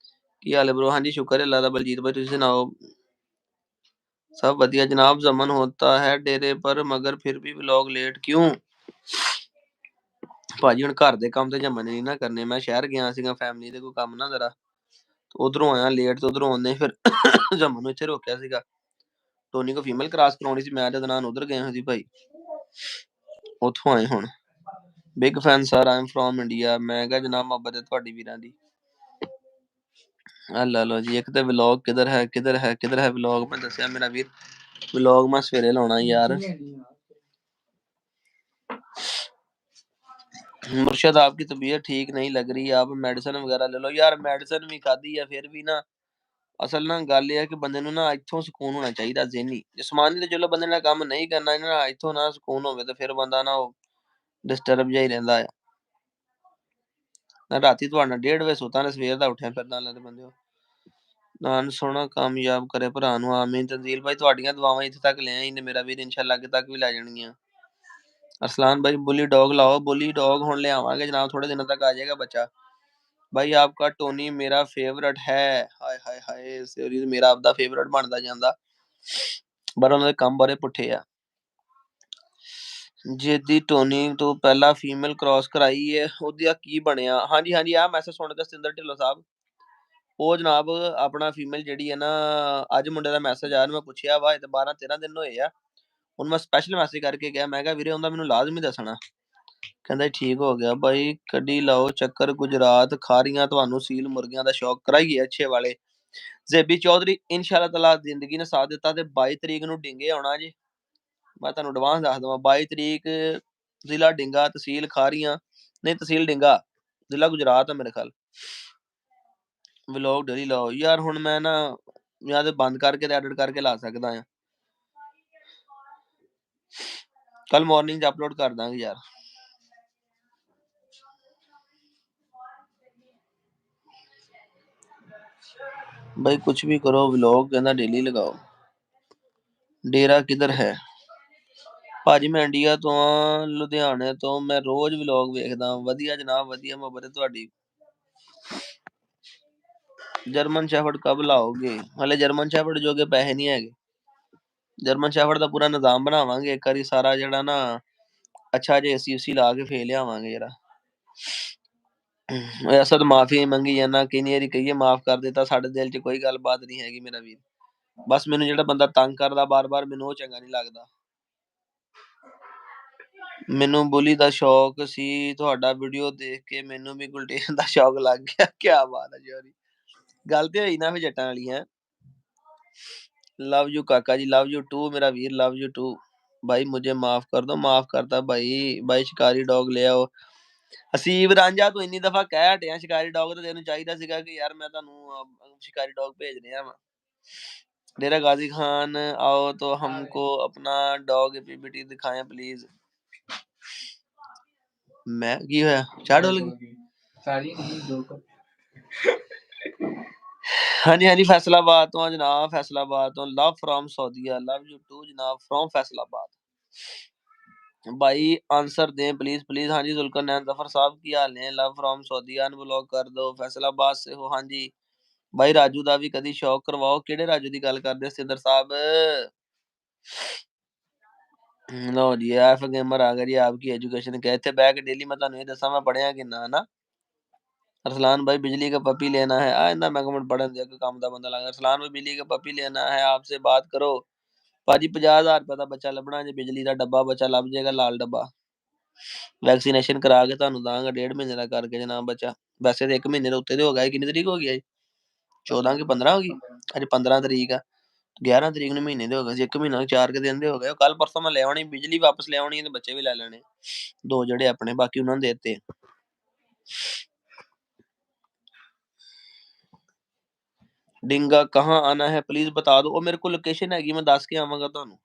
Speaker 1: ਕੀ ਹਾਲ ਹੈ ਬ్రో? ਹਾਂਜੀ ਸ਼ੁਕਰ ਹੈ ਅੱਲਾ ਦਾ। ਬਲਜੀਤ ਭਾਈ ਤੁਸੀਂ ਸੁਣਾਓ? सब बढ़िया जनाब। जमन होता है डेरे पर मगर फिर भी व्लॉग लेट क्यों? ਭਾਜੀ ਹੁਣ ਘਰ ਦੇ ਕੰਮ ਤੇ ਜਮਨ ਨਹੀਂ ਨਾ ਕਰਨੇ। ਮੈਂ ਸ਼ਹਿਰ ਗਿਆ ਸੀਗਾ ਫੈਮਿਲੀ ਦੇ ਕੋਈ ਕੰਮ ਨਾ ਜ਼ਰਾ, ਉਧਰੋਂ ਆਇਆ ਲੇਟ ਤੇ ਉਧਰੋਂ ਆਉਂਦੇ ਫਿਰ ਜਮਨ ਨੂੰ ਇੱਥੇ ਰੋਕਿਆ ਸੀਗਾ। ਟੋਨੀ ਕੋ ਫੀਮੇਲ ਕ੍ਰਾਸ ਕਰਾਉਣੀ ਸੀ, ਮੈਂ ਤੇ ਦਨਾਨ ਉਧਰ ਗਏ ਹੋਏ ਸੀ ਭਾਈ, ਉੱਥੋਂ ਆਏ ਹੁਣ। Big fan sir I am from India. ਮੈਂ ਕਿਹਾ ਜਨਾਬ ਮੁਹੱਬਤ ਹੈ ਤੁਹਾਡੀ ਵੀਰਾਂ ਦੀ। ਲੈ ਲਓ ਜੀ। ਇੱਕ ਤੇ ਵਲੌਗ ਕਿਧਰ ਹੈ ਕਿਧਰ ਹੈ ਕਿਧਰ ਹੈ ਵਲੌਗ? ਮੈਂ ਦੱਸਿਆ ਮੇਰਾ ਵੀਰ ਵਲੌਗ ਮੈਂ ਸਵੇਰੇ ਲਾਉਣਾ ਯਾਰ। मुर्शद आपकी तबीयत ठीक नहीं लग रही, आप मेडिसिन वगैरह ले लो। यार मेडिसिन भी खाधी है फिर भी ना ਅਸਲ ਨਾ ਗੱਲ ਇਹ ਹੈ ਕਿ ਬੰਦੇ ਨੂੰ ਨਾ ਇੱਥੋਂ ਸਕੂਨ ਹੋਣਾ ਚਾਹੀਦਾ ਜ਼ਿਹਨੀ। ਜਿਸਮਾਨੀ ਤੇ ਚਲੋ ਬੰਦੇ ਨੇ ਕੰਮ ਨਹੀਂ ਕਰਨਾ, ਨਾ ਇੱਥੋਂ ਨਾ ਸਕੂਨ ਹੋਵੇ ਤੇ ਫਿਰ ਬੰਦਾ ਨਾ ਉਹ ਡਿਸਟਰਬ ਜਿਹਾ ਹੀ ਰਹਿੰਦਾ ਆ। ਮੈਂ ਰਾਤੀ ਤੁਹਾਡਾ 1:30 ਵਜੇ ਸੁੱਤਾ ਤੇ ਸਵੇਰ ਦਾ ਉੱਠਿਆ ਫਿਰਦਾ ਲੈ ਤੇ ਬੰਦੇ। ਨਾਨ ਸੋਹਣਾ ਕਾਮਯਾਬ ਕਰੇ ਭਰਾ ਨੂੰ, ਆਮੀਨ। ਤਨਜ਼ੀਲ ਭਾਈ ਤੁਹਾਡੀਆਂ ਦੁਆਵਾਂ ਇੱਥੇ ਤੱਕ ਲੈ ਆਈ ਨੇ ਮੇਰਾ ਵੀਰ, ਇਨਸ਼ਾਅੱਲਾ ਅੱਗੇ ਤੱਕ ਵੀ ਲੈ ਜਾਣਗੀਆਂ। ਅਰਸਲਾਨ भाई बुली डॉग लाओ। बुली डॉग ਹੁਣ ਲਿਆਵਾਂਗੇ ਜਨਾਬ, ਥੋੜੇ ਦਿਨਾਂ ਤੱਕ ਆ ਜਾਏਗਾ ਬੱਚਾ। भाई आपका टोनी मेरा फेवरेट है। ਹਾਏ ਹਾਏ ਹਾਏ ਸੀਰੀਜ਼ ਮੇਰਾ ਆਪਦਾ ਫੇਵਰਟ ਬਣਦਾ ਜਾਂਦਾ, ਪਰ ਉਹਨਾਂ ਦੇ ਕੰਮ ਬੜੇ ਪੁੱਠੇ ਆ। ਜਿਹਦੀ ਟੋਨੀ ਤੋਂ ਪਹਿਲਾਂ ਫੀਮੇਲ ਕ੍ਰਾਸ ਕਰਾਈ ਹੈ ਉਹਦਾ ਕੀ ਬਣਿਆ? ਹਾਂਜੀ ਹਾਂਜੀ ਆਹ ਮੈਸੇਜ ਸੁਣ ਕੇ ਸਤਿੰਦਰ ਢਿੱਲੋਂ ਸਾਹਿਬ, ਉਹ ਜਨਾਬ ਆਪਣਾ ਫੀਮੇਲ ਜਿਹੜੀ ਹੈ ਨਾ, ਅੱਜ ਮੁੰਡੇ ਦਾ ਮੈਸੇਜ ਆਇਆ, ਮੈਂ ਪੁੱਛਿਆ ਵਾ, ਇਹ ਤਾਂ 12-13 ਦਿਨ ਹੋਏ ਆ। ਹੁਣ ਮੈਂ ਸਪੈਸ਼ਲ ਮੈਸੇਜ ਕਰਕੇ ਗਿਆ, ਮੈਂ ਕਿਹਾ ਵੀਰੇ ਉਹਦਾ ਮੈਨੂੰ ਲਾਜ਼ਮੀ ਦੱਸਣਾ। ਕਹਿੰਦਾ ਠੀਕ ਹੋ ਗਿਆ ਬਾਈ, ਕੱਢੀ ਲਾਓ ਚੱਕਰ ਗੁਜਰਾਤ ਖਾ ਰਹੀਆਂ ਤੁਹਾਨੂੰ ਸੀਲ ਮੁਰਗੀਆਂ ਦਾ ਸ਼ੌਕ ਕਰਾਈਏ ਅੱਛੇ ਵਾਲੇ। ਜ਼ੇਬੀ ਚੌਧਰੀ ਇਨਸ਼ਾਅੱਲਾ ਤਾਲਾ ਜ਼ਿੰਦਗੀ ਨੇ ਸਾਥ ਦਿੱਤਾ ਤੇ 22 ਤਰੀਕ ਨੂੰ ਡਿੰਗੇ ਆਉਣਾ ਜੀ। ਮੈਂ ਤੁਹਾਨੂੰ ਐਡਵਾਂਸ ਦੱਸ ਦਵਾਂ 22 ਤਰੀਕ ਜ਼ਿਲ੍ਹਾ ਡਿੰਗਾ ਤਹਿਸੀਲ ਖਾਰੀਆਂ, ਨਹੀਂ ਤਹਿਸੀਲ ਡਿੰਗਾ ਜ਼ਿਲ੍ਹਾ ਗੁਜਰਾਤ ਹੈ ਮੇਰੇ ਖਿਆਲ। ਵਲੌਗ ਡੇਲੀ ਲਾਓ ਯਾਰ। ਹੁਣ ਮੈਂ ਨਾ ਜਾਂ ਤੇ ਬੰਦ ਕਰਕੇ ਤੇ ਐਡਿਟ ਕਰਕੇ ਲਾ ਸਕਦਾ ਆ, ਕੱਲ ਮਾਰਨਿੰਗ 'ਚ ਅਪਲੋਡ ਕਰ ਦਾਂਗੇ ਯਾਰ। भाई कुछ भी करो व्लॉग कहना डेली लगाओ। डेरा किधर है ਭਾਜੀ? ਮੈਂ ਇੰਡੀਆ ਤੋਂ ਆ, ਲੁਧਿਆਣੇ ਤੋਂ। ਮੈਂ ਰੋਜ਼ ਵਲੌਗ ਵੇਖਦਾ। ਵਧੀਆ ਜਨਾਬ ਵਧੀਆ, ਮੁਹੱਬਤ ਹੈ ਤੁਹਾਡੀ। ਜਰਮਨ ਸ਼ੈਫਰਡ ਕਬ ਲਾਓਗੇ? ਹਲੇ ਜਰਮਨ ਸ਼ੈਫਰਡ ਜੋਗੇ ਪੈਸੇ ਨਹੀਂ ਹੈਗੇ। ਜਰਮਨ ਸ਼ੈਫਰਡ ਦਾ ਪੂਰਾ ਨਿਜ਼ਾਮ ਬਣਾਵਾਂਗੇ ਇੱਕ ਵਾਰੀ, ਸਾਰਾ ਜਿਹੜਾ ਨਾ ਅੱਛਾ ਜੇ AC ਲਾ ਕੇ ਫੇਰ ਲਿਆਵਾਂਗੇ ਜਿਹੜਾ। ਅਸਦ ਮਾਫੀ ਮੰਗੀ ਜਾਂਦਾ, ਕਿੰਨੀ ਵਾਰੀ ਕਹੀਏ ਮਾਫ ਕਰ ਦਿੱਤਾ। ਸਾਡੇ ਦਿਲ 'ਚ ਕੋਈ ਗੱਲਬਾਤ ਨਹੀਂ ਹੈਗੀ ਮੇਰਾ ਵੀਰ, ਬਸ ਮੈਨੂੰ ਜਿਹੜਾ ਬੰਦਾ ਤੰਗ ਕਰਦਾ ਬਾਰ-ਬਾਰ ਮੈਨੂੰ ਉਹ ਚੰਗਾ ਨਹੀਂ ਲੱਗਦਾ। ਮੈਨੂੰ ਬੁਲੀ ਦਾ ਸ਼ੌਕ ਸੀ, ਤੁਹਾਡਾ ਵੀਡੀਓ ਦੇਖ ਕੇ ਮੈਨੂੰ ਵੀ ਗੁਲਟੇਨ ਦਾ ਸ਼ੌਕ ਲੱਗ ਗਿਆ। ਕਿਆ ਬਾਤ ਹੈ ਜੀ, ਗੱਲ ਤੇ ਹੋਈ ਨਾ ਫਿਰ ਜੱਟਾਂ ਵਾਲੀ ਹੈ। लव यू काका जी, लव यू टू मेरा वीर, लव यू टू भाई। मुझे माफ कर दो। माफ करता भाई। भाई शिकारी डॉग ले आओ। ਹਸੀਬ ਰਾਂਝਾ ਤੂੰ ਇੰਨੀ ਦਫਾ ਕਹਿ ਹਟਿਆ ਸ਼ਿਕਾਰੀ ਡੌਗ, ਤੇ ਤੈਨੂੰ ਚਾਹੀਦਾ ਸੀਗਾ ਕਿ ਯਾਰ ਮੈਂ ਤੁਹਾਨੂੰ ਸ਼ਿਕਾਰੀ ਡੌਗ ਭੇਜ ਰਿਹਾ ਵਾ। डेरा गाजी खान आओ तो हमको अपना डॉग पीपीटी दिखाएं प्लीज। मैं की होया चार डॉल की सारी नहीं दो को। हाँ जी फैसलाबाद तो जनाब, फैसलाबाद तो love from Saudia, love you too जनाब फ्रॉम फैसलाबाद। भाई आंसर दें प्लीज प्लीज। हाँ जी जुल्करनैन जफर साहब की हाल है, लव फ्रॉम सऊदीया अनब्लॉक कर दो, फैसलाबाद से हो। हाँ जी भाई राजू दा भी कदी शौक करवाओ। किहड़े राजू दी गल करदे सिद्धर साहब? लो जी एफ गेमर आ गया जी। आपकी एजुकेशन क्या इतने बह के डेली मैं तुहानू ये दसा मैं पढ़िया किन्ना है ना। अरसलान भाई बिजली का पपी लेना है आ इंदा मैं कमेंट पढ़न दिया काम दा बंदा लगा। अरसलान भाई बिजली का पपी लेना है आपसे बात करो भाजी। 50,000 रुपए का बच्चा लभना जे बिजली का डब्बा बच्चा लभ जाएगा लाल डब्बा। वैक्सीनेशन करा के तुहानू दांगा 1.5 महीने का करके जनाब बच्चा। वैसे तो 1 महीने के उत्ते हो गया। कितनी तरीक हो गई 14 की 15 होगी अज 15 तरीक है। 11 तरीक ਨੂੰ ਮਹੀਨੇ ਦੇ ਹੋ ਗਏ ਸੀ 1 ਮਹੀਨਾ 4 ਕੇ ਦਿਨ ਦੇ ਹੋ ਗਏ। ਕੱਲ ਪਰਸੋਂ ਮੈਂ ਲੈ ਆਉਣੀ ਬਿਜਲੀ ਵਾਪਸ ਲੈ ਆਉਣੀ ਤੇ ਬੱਚੇ ਵੀ ਲੈ ਲੈਣੇ ਦੋ ਜਿਹੜੇ ਆਪਣੇ ਬਾਕੀ ਉਹਨਾਂ ਨੂੰ ਦੇਤੇ। डिंगा कहाँ आना है प्लीज बता दो। और मेरे को लोकेशन हैगी मैं दस के आवांगा ਤੁਹਾਨੂੰ।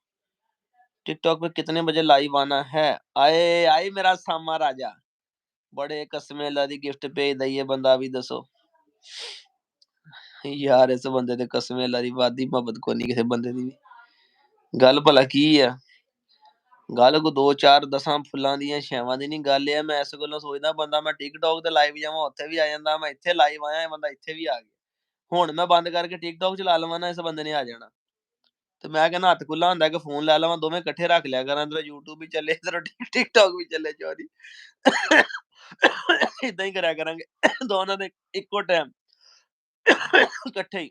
Speaker 1: टिकटॉक पे कितने बजे लाइव आना है? आए आई मेरा सामा राजा बड़े कसमें अल्लाह दी गिफ्ट भेजदा ये बंदा भी दसो यार। इस बंदे ते कसमें अल्लाह दी वादी मोहब्बत को नहीं किसी बंदे दी भी। गल भला की है गल को 2-4 10 फुल्लां दियां छावां दी नहीं गल है। मैं इस गल्लों सोचदा बंदा मैं टिकटॉक ते लाइव जावां उत्थे भी आ जांदा। मैं इत्थे लाइव आया ये बंदा इत्थे भी आ गया। हुण मैं बंद करके टिकटॉक चला लवां ना इस बंदे ने आ जाना। ते मैं कहना हत्थ खुला हुंदा कि फोन लै लवां दोवें इकट्ठे रख लिया करां। इधरों यूट्यूब भी चले इधरों टिकटॉक भी चले चोरी इदां ही करया करांगे दोनों दे इक्को टाइम इकट्ठे ही।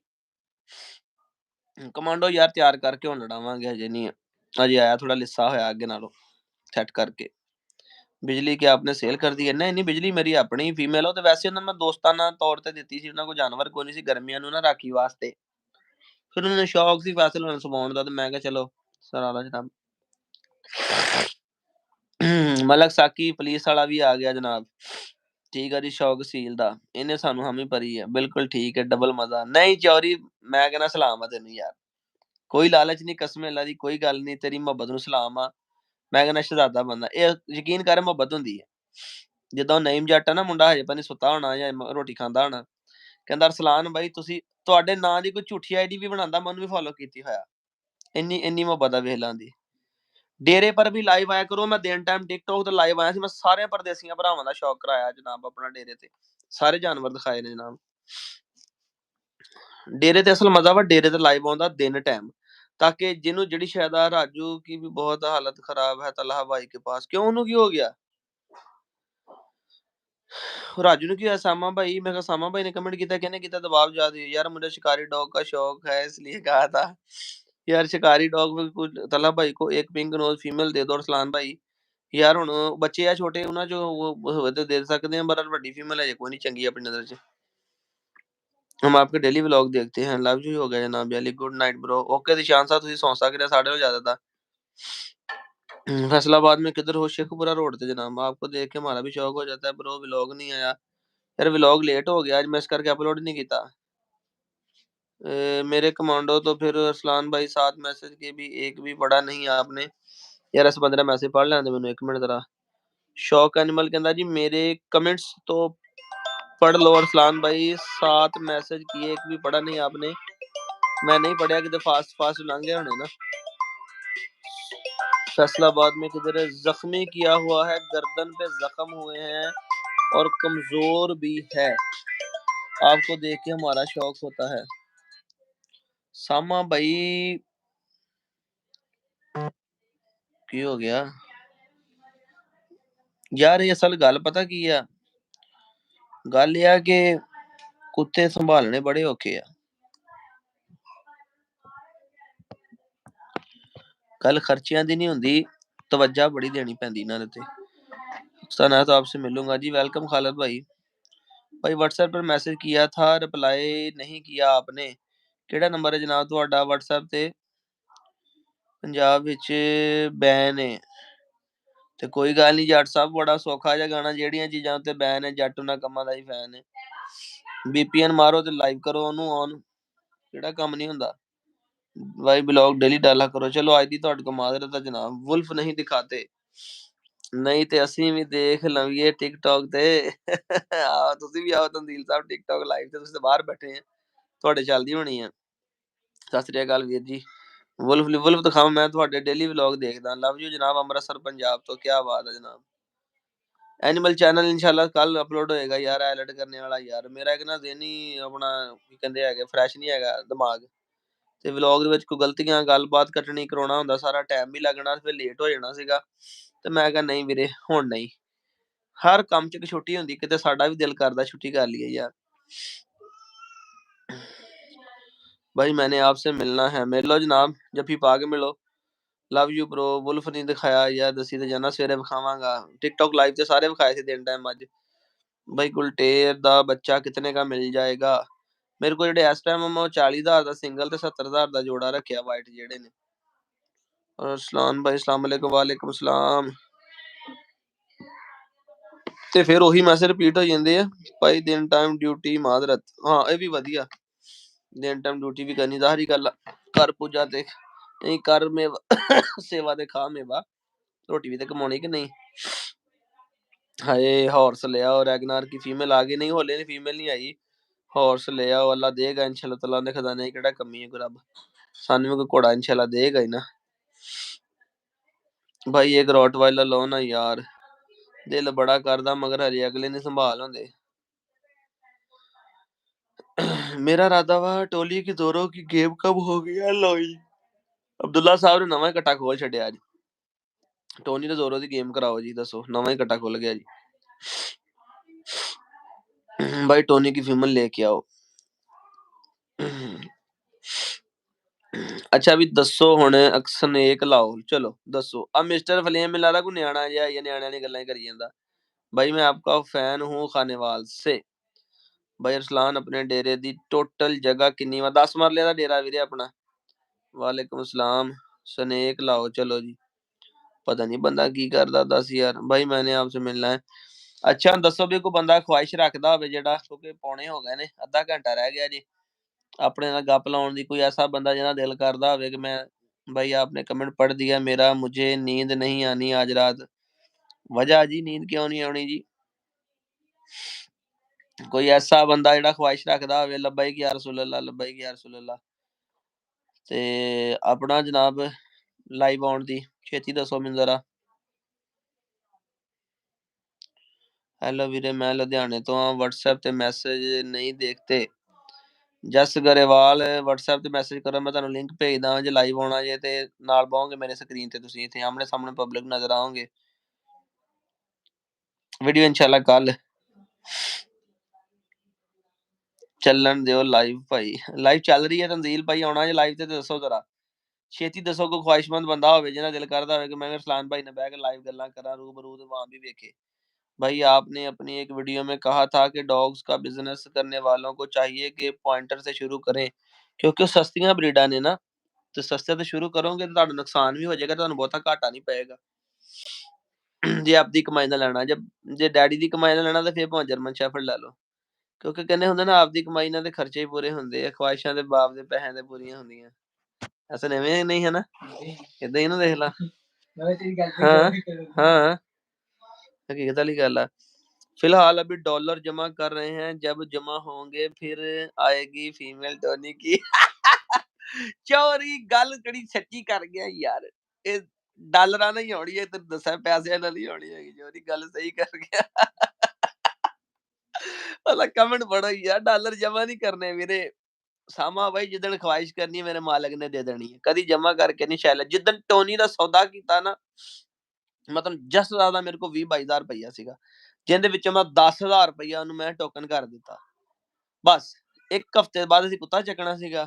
Speaker 1: कमांडो यार तैयार करके हुण लड़ावांगे हजे नहीं अजे आया थोड़ा लिस्सा होया अगे नालों सेट करके। बिजली क्या आपने सेल कर दी है? नहीं नहीं बिजली मेरी अपनी ही फीमेल हो तो वैसे उन्होंने मैं दोस्ताना तौर ते दित्ती सी। उन्होंने कोई जानवर कोई नहीं सी गर्मियां नूं ना राखी वास्ते। फिर उन्होंने शौक सी फैसल उन्होंने सवाउण दा ते मैं कहा चलो सराला जनाब। मलक साकी पुलिस वाला भी आ गया जनाब। ठीक है जी शौक सील दा इन्हें सानू हामी भरी है बिल्कुल ठीक है डबल मजा नहीं चौरी। मैं कहना सलाम है तेन यार कोई लालच नहीं कसम अल्लाह दी कोई गल नहीं तेरी मोहब्बत नूं सलाम आ। मैं कहना शहजादा बंदा ये यकीन कर मोहब्बत हुंदी है। जिद्दां नईम जट है ना मुंडा हजे पता नहीं सुता होना या रोटी खांदा होना कहंदा अरसलान भाई तुसी तुहाडे नां दी कोई झूठी आईडी भी बनांदा मैं उहनूं भी फॉलो कीती होया। इन्नी इन्नी मोहब्बत आ वेख ला दी। डेरे पर भी लाइव आया करो। मैं दिन टाइम टिकटॉक ते लाइव आया सी। मैं सारे परदेसियां भरावां दा शौक कराया जनाब अपना डेरे ते सारे जानवर दिखाए ने जनाब। डेरे ते असल मजा वा डेरे ते लाइव आउंदा दिन टाइम ताकि जिन्हों जिहड़ी शायद राजू की भी बहुत हालत खराब है तलहा भाई के पास क्यों उन्हों की हो गया? राजू ने किया सामा भाई मैं कहा सामा भाई ने कमेंट किया कहने किया दबाव ज्यादा है यार मुझे शिकारी डॉग का शौक है इसलिए कहा था। यार शिकारी डॉग में कुछ तला भाई को एक पिंक नोज फीमेल दे दो अरसलान भाई। यार हुण बच्चे आ छोटे उन्हां चो वो होवे ते दे सकदे हैं पर बड़ी फीमेल है कोई नहीं चंगी अपनी नजर च। हम आपके डेली व्लॉग देखते हैं लव यू हो गया जनाब याली गुड नाइट ब्रो ओके दिशान साहब तुसी सौ सकदे साढ़े नालों ज्यादा था। फैसलाबाद में किधर हो? शेखपुरा रोड थे जनाब। आपको देख के हमारा भी शौक हो जाता है ब्रो व्लॉग नहीं आया यार व्लॉग लेट हो गया आज मैं इस करके अपलोड नहीं किया। मेरे कमांडो तो फिर अरसलान भाई 7 मैसेज के भी एक भी पढ़ा नहीं आपने। यार इस बंदे ने मैसेज पढ़ लेने मैनू 1 मिनट जरा। शौक एनिमल कहंदा जी मेरे कमेंट्स तो पढ़ लो अरसलान भाई 7 मैसेज किए एक भी पढ़ा नहीं आपने। मैं नहीं पढ़ा कि फास्ट फास्ट लंघ गए होने ना। फैसलाबाद में किधर जख्मी किया हुआ है गर्दन पे जख्म हुए हैं और कमजोर भी है। आपको देख के हमारा शौक होता है। सामा भाई की हो गया यार ये असल गल पता की है गल यह कि कुत्ते संभालने बड़े औखे आ। गल खर्चियां दी नहीं हुंदी तवज्जा बड़ी देनी पैंदी इन्हां दे ते। सना तो आपसे मिलूंगा जी वेलकम खालिद भाई। भाई व्हाट्सएप पर मैसेज किया था रिप्लाई नहीं किया आपने। केड़ा नंबर है जनाब तुहाडा व्हाट्सएप ते? पंजाब विच बैन है ते कोई गल नहीं जट साहब बड़ा सौखा जिहा गाना जेहड़ियां चीजां उत्ते बैन है जट उन्हां कम्मां दा ही फैन है। VPN मारो ते लाइव करो ओनू ऑन केड़ा कम्म नहीं हुंदा। भाई ब्लॉग डेली डाला करो। चलो आज ਦੀ ਤੁਹਾਡੇ ਕੋਲ ਮਾਜ਼ਰਤ ਹੈ ਜਨਾਬ, ਵੁਲਫ ਨਹੀਂ ਦਿਖਾਤੇ, ਨਹੀਂ ਤੇ ਅਸੀਂ ਵੀ ਦੇਖ ਲਵੀਏ ਟਿਕਟੌਕ ਤੇ। ਆਹ ਤੁਸੀਂ ਵੀ ਆਓ ਤੰਦੀਲ ਸਾਹਿਬ ਟਿਕਟੌਕ ਲਾਈਵ ਤੇ, ਤੁਸੀਂ ਤਾਂ ਬਾਹਰ ਬੈਠੇ ਆ, ਤੁਹਾਡੇ ਚੱਲਦੀ ਹੋਣੀ ਆ। ਸਤਿ ਸ੍ਰੀ ਅਕਾਲ ਵੀਰ ਜੀ। ਵੁਲਫ ਦਿਖਾਓ, ਮੈਂ ਤੁਹਾਡੇ ਡੇਲੀ ਵਲੌਗ ਦੇਖਦਾ। ਲਵ ਯੂ ਜਨਾਬ, ਅੰਮ੍ਰਿਤਸਰ ਪੰਜਾਬ ਤੋਂ, ਕੀ ਬਾਤ ਹੈ ਜਨਾਬ। ਐਨੀਮਲ ਚੈਨਲ ਇਨਸ਼ਾਅੱਲਾ ਕੱਲ ਅਪਲੋਡ ਹੋਏਗਾ ਯਾਰ, ਐਡਿਟ ਕਰਨੇ ਵਾਲਾ ਯਾਰ ਮੇਰਾ ਇੱਕ ਨਾ ਦਿਨ ਹੀ ਆਪਣਾ ਕੀ ਕਹਿੰਦੇ ਹੈਗੇ ਫਰੈਸ਼ ਨਹੀਂ ਹੈਗਾ ਦਿਮਾਗ, ਤੇ ਵਲੌਗ ਦੇ ਵਿੱਚ ਕੋਈ ਗਲਤੀਆਂ ਗੱਲਬਾਤ ਕੱਟਣੀ ਕਰਾਉਣਾ ਹੁੰਦਾ, ਸਾਰਾ ਟਾਈਮ ਵੀ ਲੱਗਣਾ, ਫਿਰ ਲੇਟ ਹੋ ਜਾਣਾ ਸੀਗਾ। ਤੇ ਮੈਂ ਕਿਹਾ ਨਹੀਂ ਵੀਰੇ ਹੁਣ ਨਹੀਂ, ਹਰ ਕੰਮ 'ਚ ਇੱਕ ਛੁੱਟੀ ਹੁੰਦੀ, ਕਿਤੇ ਸਾਡਾ ਵੀ ਦਿਲ ਕਰਦਾ ਛੁੱਟੀ ਕਰ ਲਈਏ ਯਾਰ। भाई मैंने आपसे मिलना है, मिल लो जनाब, जफ्फी पा के मिलो। Love you bro. वुल्फ नहीं दिखाया यार, दसी तो जाना सवेरे विखावांगा। टिकटॉक लाइव से सारे विखाए थे दिन टाइम अज। भाई गुलटेर दा बच्चा कितने का मिल जाएगा? मेरे को जेडे इस टाइम मैं 40,000 दा सिंगल ते 70,000 दा जोड़ा रखिया वाइट जेडे ने। और अस्सलाम भाई, अस्सलाम वालेकुम। वालेकुम सलाम। ਤੇ ਫਿਰ ਉਹੀ ਮੈਸੇਜ ਰਿਪੀਟ ਹੋ ਜਾਂਦੇ ਆ ਭਾਈ, ਦਿਨ ਟਾਈਮ ਡਿਊਟੀ ਮਾਜ਼ਰਤ। ਹਾਂ ਇਹ ਵੀ ਵਧੀਆ, ਦਿਨ ਟਾਈਮ ਡਿਊਟੀ ਵੀ ਕਰਨੀ ਜ਼ਾਹਰੀ ਗੱਲ ਆ। ਕਰ ਪੂਜਾ ਤੇ ਨਹੀਂ ਕਰ ਮੇਵਾ ਸੇਵਾ ਦੇ ਖਾ ਮੇਵਾ, ਰੋਟੀ ਵੀ ਤੇ ਕਮਾਉਣੀ ਕਿ ਨਹੀਂ। ਹਾਏ हॉर्स ले आओ, रैगनार की फीमेल आ गई। नहीं होले ने फीमेल नहीं आई। हॉर्स ले आओ, अल्लाह देगा इंशाल्लाह तआला ने खजाने किहड़ा कमी है कोई रब, सानू भी कोई घोड़ा इंशाल्लाह देगा ही ना। भाई एक रॉटवाइलर लो ना यार, दिल बड़ा करदा मगर हजे अगले नहीं संभाल होंदे। मेरा इरादा वा टोली की जोरों की गेम कब होगी। लो जी अब्दुल्ला साहब ने नवा कट्टा खोल छड़िया जी। टोनी ਤੇ ਜ਼ੋਰੋ ਦੀ ਗੇਮ ਕਰਾਓ ਜੀ, ਦੱਸੋ ਨਵਾਂ ਹੀ ਕੱਟਾ ਖੁੱਲ ਗਿਆ ਜੀ। भाई टोनी की फीमेल लेके आओ। अच्छा भी दसो हुण स्नेक लाओ, चलो दसो। अब मिस्टर फलेम मिला रहा कोई न्याणा जिहा या न्याणियां दी गल्लां ही करी जांदा। भाई मैं आपका फैन हूँ खानेवाल से। भाई अरसलान अपने डेरे दी टोटल जगह किन्नी वा? 10 मरले दा डेरा वीरे अपना। वालेकुम सलाम। स्नेक लाओ चलो जी। पता नहीं बंदा की करदा, दस यार। भाई मैंने आपसे मिलना है। अच्छा दसो भी कोई बंदा ख्वाहिश रखदा होवे जेड़ा, क्योंकि पौने हो गए ने, अद्धा घंटा रह गया जी अपने नाल गप लाउण दी। कोई ऐसा बंदा जिहदा दिल करदा होवे कि मैं, भाई आपने कमेंट पढ़ दिया मेरा, मुझे नींद नहीं आनी आज रात। वजह जी नींद क्यों नहीं आनी जी? कोई ऐसा बंदा जेड़ा ख्वाहिश रखदा होवे, लब्बैक या रसूल अल्लाह, लब्बैक या रसूल अल्लाह, ते अपना जनाब लाइव आउण दी छेती दसो मैनूं जरा। हेलो वीरे मैं लुधियाने तो हाँ, व्हाट्सएप ते मैसेज नहीं देखते। जस गरेवाल व्हाट्सएप ਤੇ ਮੈਸੇਜ ਕਰੋ, ਮੈਂ ਤੁਹਾਨੂੰ ਲਿੰਕ ਭੇਜਦਾ। ਜੇ ਲਾਈਵ ਆਉਣਾ ਜੇ ਤੇ ਨਾਲ ਪਾਓਗੇ ਮੇਰੇ ਸਕਰੀਨ ਤੇ, ਤੁਸੀਂ ਇੱਥੇ ਆਮਣੇ ਸਾਹਮਣੇ ਪਬਲਿਕ ਨਜ਼ਰ ਆਓਗੇ। ਵੀਡੀਓ ਇਨਸ਼ਾਅੱਲਾ ਕੱਲ ਚੱਲਣ ਦਿਓ ਲਾਈਵ ਭਾਈ। ਲਾਈਵ ਚੱਲ ਰਹੀ ਹੈ ਤੰਦੀਲ ਭਾਈ, ਆਉਣਾ ਜੇ ਲਾਈਵ ਤੇ ਦੱਸੋ ਜ਼ਰਾ ਛੇਤੀ ਦੱਸੋ। ਕੋਈ ख्वाहिशमंद ਬੰਦਾ ਹੋਵੇ ਜਿਹਦਾ ਦਿਲ ਕਰਦਾ ਹੋਵੇ ਕਿ मैं अरसलान भाई ने बैठ के लाइव गल्लां करा, रूबरू ਤੇ वहां भी देखे। भाई आपने अपनी एक वीडियो में कहा था कि डॉग्स का बिजनेस करने वालों को चाहिए कि पॉइंटर से शुरू करें, क्योंकि सस्तियां ब्रीडां ने ना, तो सस्ते तो शुरू करोगे तो ਤੁਹਾਨੂੰ ਨੁਕਸਾਨ ਵੀ ਹੋ ਜਾਏਗਾ, ਤੁਹਾਨੂੰ ਬਹੁਤਾ ਘਾਟਾ ਨਹੀਂ ਪਏਗਾ। ਜੇ ਆਪਦੀ ਕਮਾਈ ਨਾਲ ਲੈਣਾ, ਜੇ ਡੈਡੀ ਦੀ ਕਮਾਈ ਨਾਲ ਲੈਣਾ ਤਾਂ ਫਿਰ ਭਾਵੇਂ ਜਰਮਨ ਸ਼ੈਫਰਡ ਲੈ ਲਓ, ਕਿਉਂਕਿ ਕਹਿੰਦੇ ਹੁੰਦੇ ਨਾ ਆਪਦੀ ਕਮਾਈ ਨਾਲ ਤੇ ਖਰਚੇ ਹੀ ਪੂਰੇ ਹੁੰਦੇ ਆ, ਖਵਾਇਸ਼ਾਂ ਦੇ ਬਾਪ ਦੇ ਪੈਸਿਆਂ ਤੇ ਪੂਰੀਆਂ ਹੁੰਦੀਆਂ। ਐਸਾ ਨਹੀਂ ਹੈ ਨਾ, ਇਦਾਂ ਹੀ ਨਾ ਦੇਖ ਲਾ। ਹਾਂ ਹਾਂ हकीकत वाली गल है। फिलहाल अभी डॉलर जमा कर रहे हैं, जब जमा होंगे फिर आएगी फीमेल टोनी की। चोरी गल कड़ी सच्ची कर गया यार, ये ਡਾਲਰਾਂ ਨਾਲ ਹੀ ਆਉਣੀ ਹੈ, ਤੈਨੂੰ ਦੱਸਿਆ ਪੈਸਿਆਂ ਨਾਲ ਹੀ ਆਉਣੀ ਹੈਗੀ। ਚੋਰੀ ਗੱਲ ਸਹੀ ਕਰ ਗਿਆ। ਉਹਦਾ ਕਮੈਂਟ ਪੜੋ ਯਾਰ, ਡਾਲਰ ਜਮਾ ਨਹੀਂ ਕਰਨੇ ਵੀਰੇ। ਸਾਮਾ ਬਾਈ ਜਿੱਦਣ ਖਵਾਇਸ਼ ਕਰਨੀ ਮੇਰੇ ਮਾਲਕ ਨੇ ਦੇ ਦੇਣੀ ਹੈ, ਕਦੀ ਜਮਾ ਕਰਕੇ ਨਹੀਂ ਸ਼ੈਲ। ਜਿੱਦਣ ਟੋਨੀ ਦਾ ਸੌਦਾ ਕੀਤਾ ਨਾ, ਮਤਲਬ ਜਸ ਦਾ ਮੇਰੇ ਕੋਲ 20-22 ਹਜ਼ਾਰ ਰੁਪਈਆ ਸੀਗਾ, ਜਿਹਦੇ ਵਿੱਚੋਂ ਮੈਂ 10,000 ਰੁਪਈਆ ਉਹਨੂੰ ਮੈਂ ਟੋਕਨ ਕਰ ਦਿੱਤਾ। ਬਸ ਇੱਕ ਹਫ਼ਤੇ ਬਾਅਦ ਅਸੀਂ ਕੁੱਤਾ ਚੱਕਣਾ ਸੀਗਾ,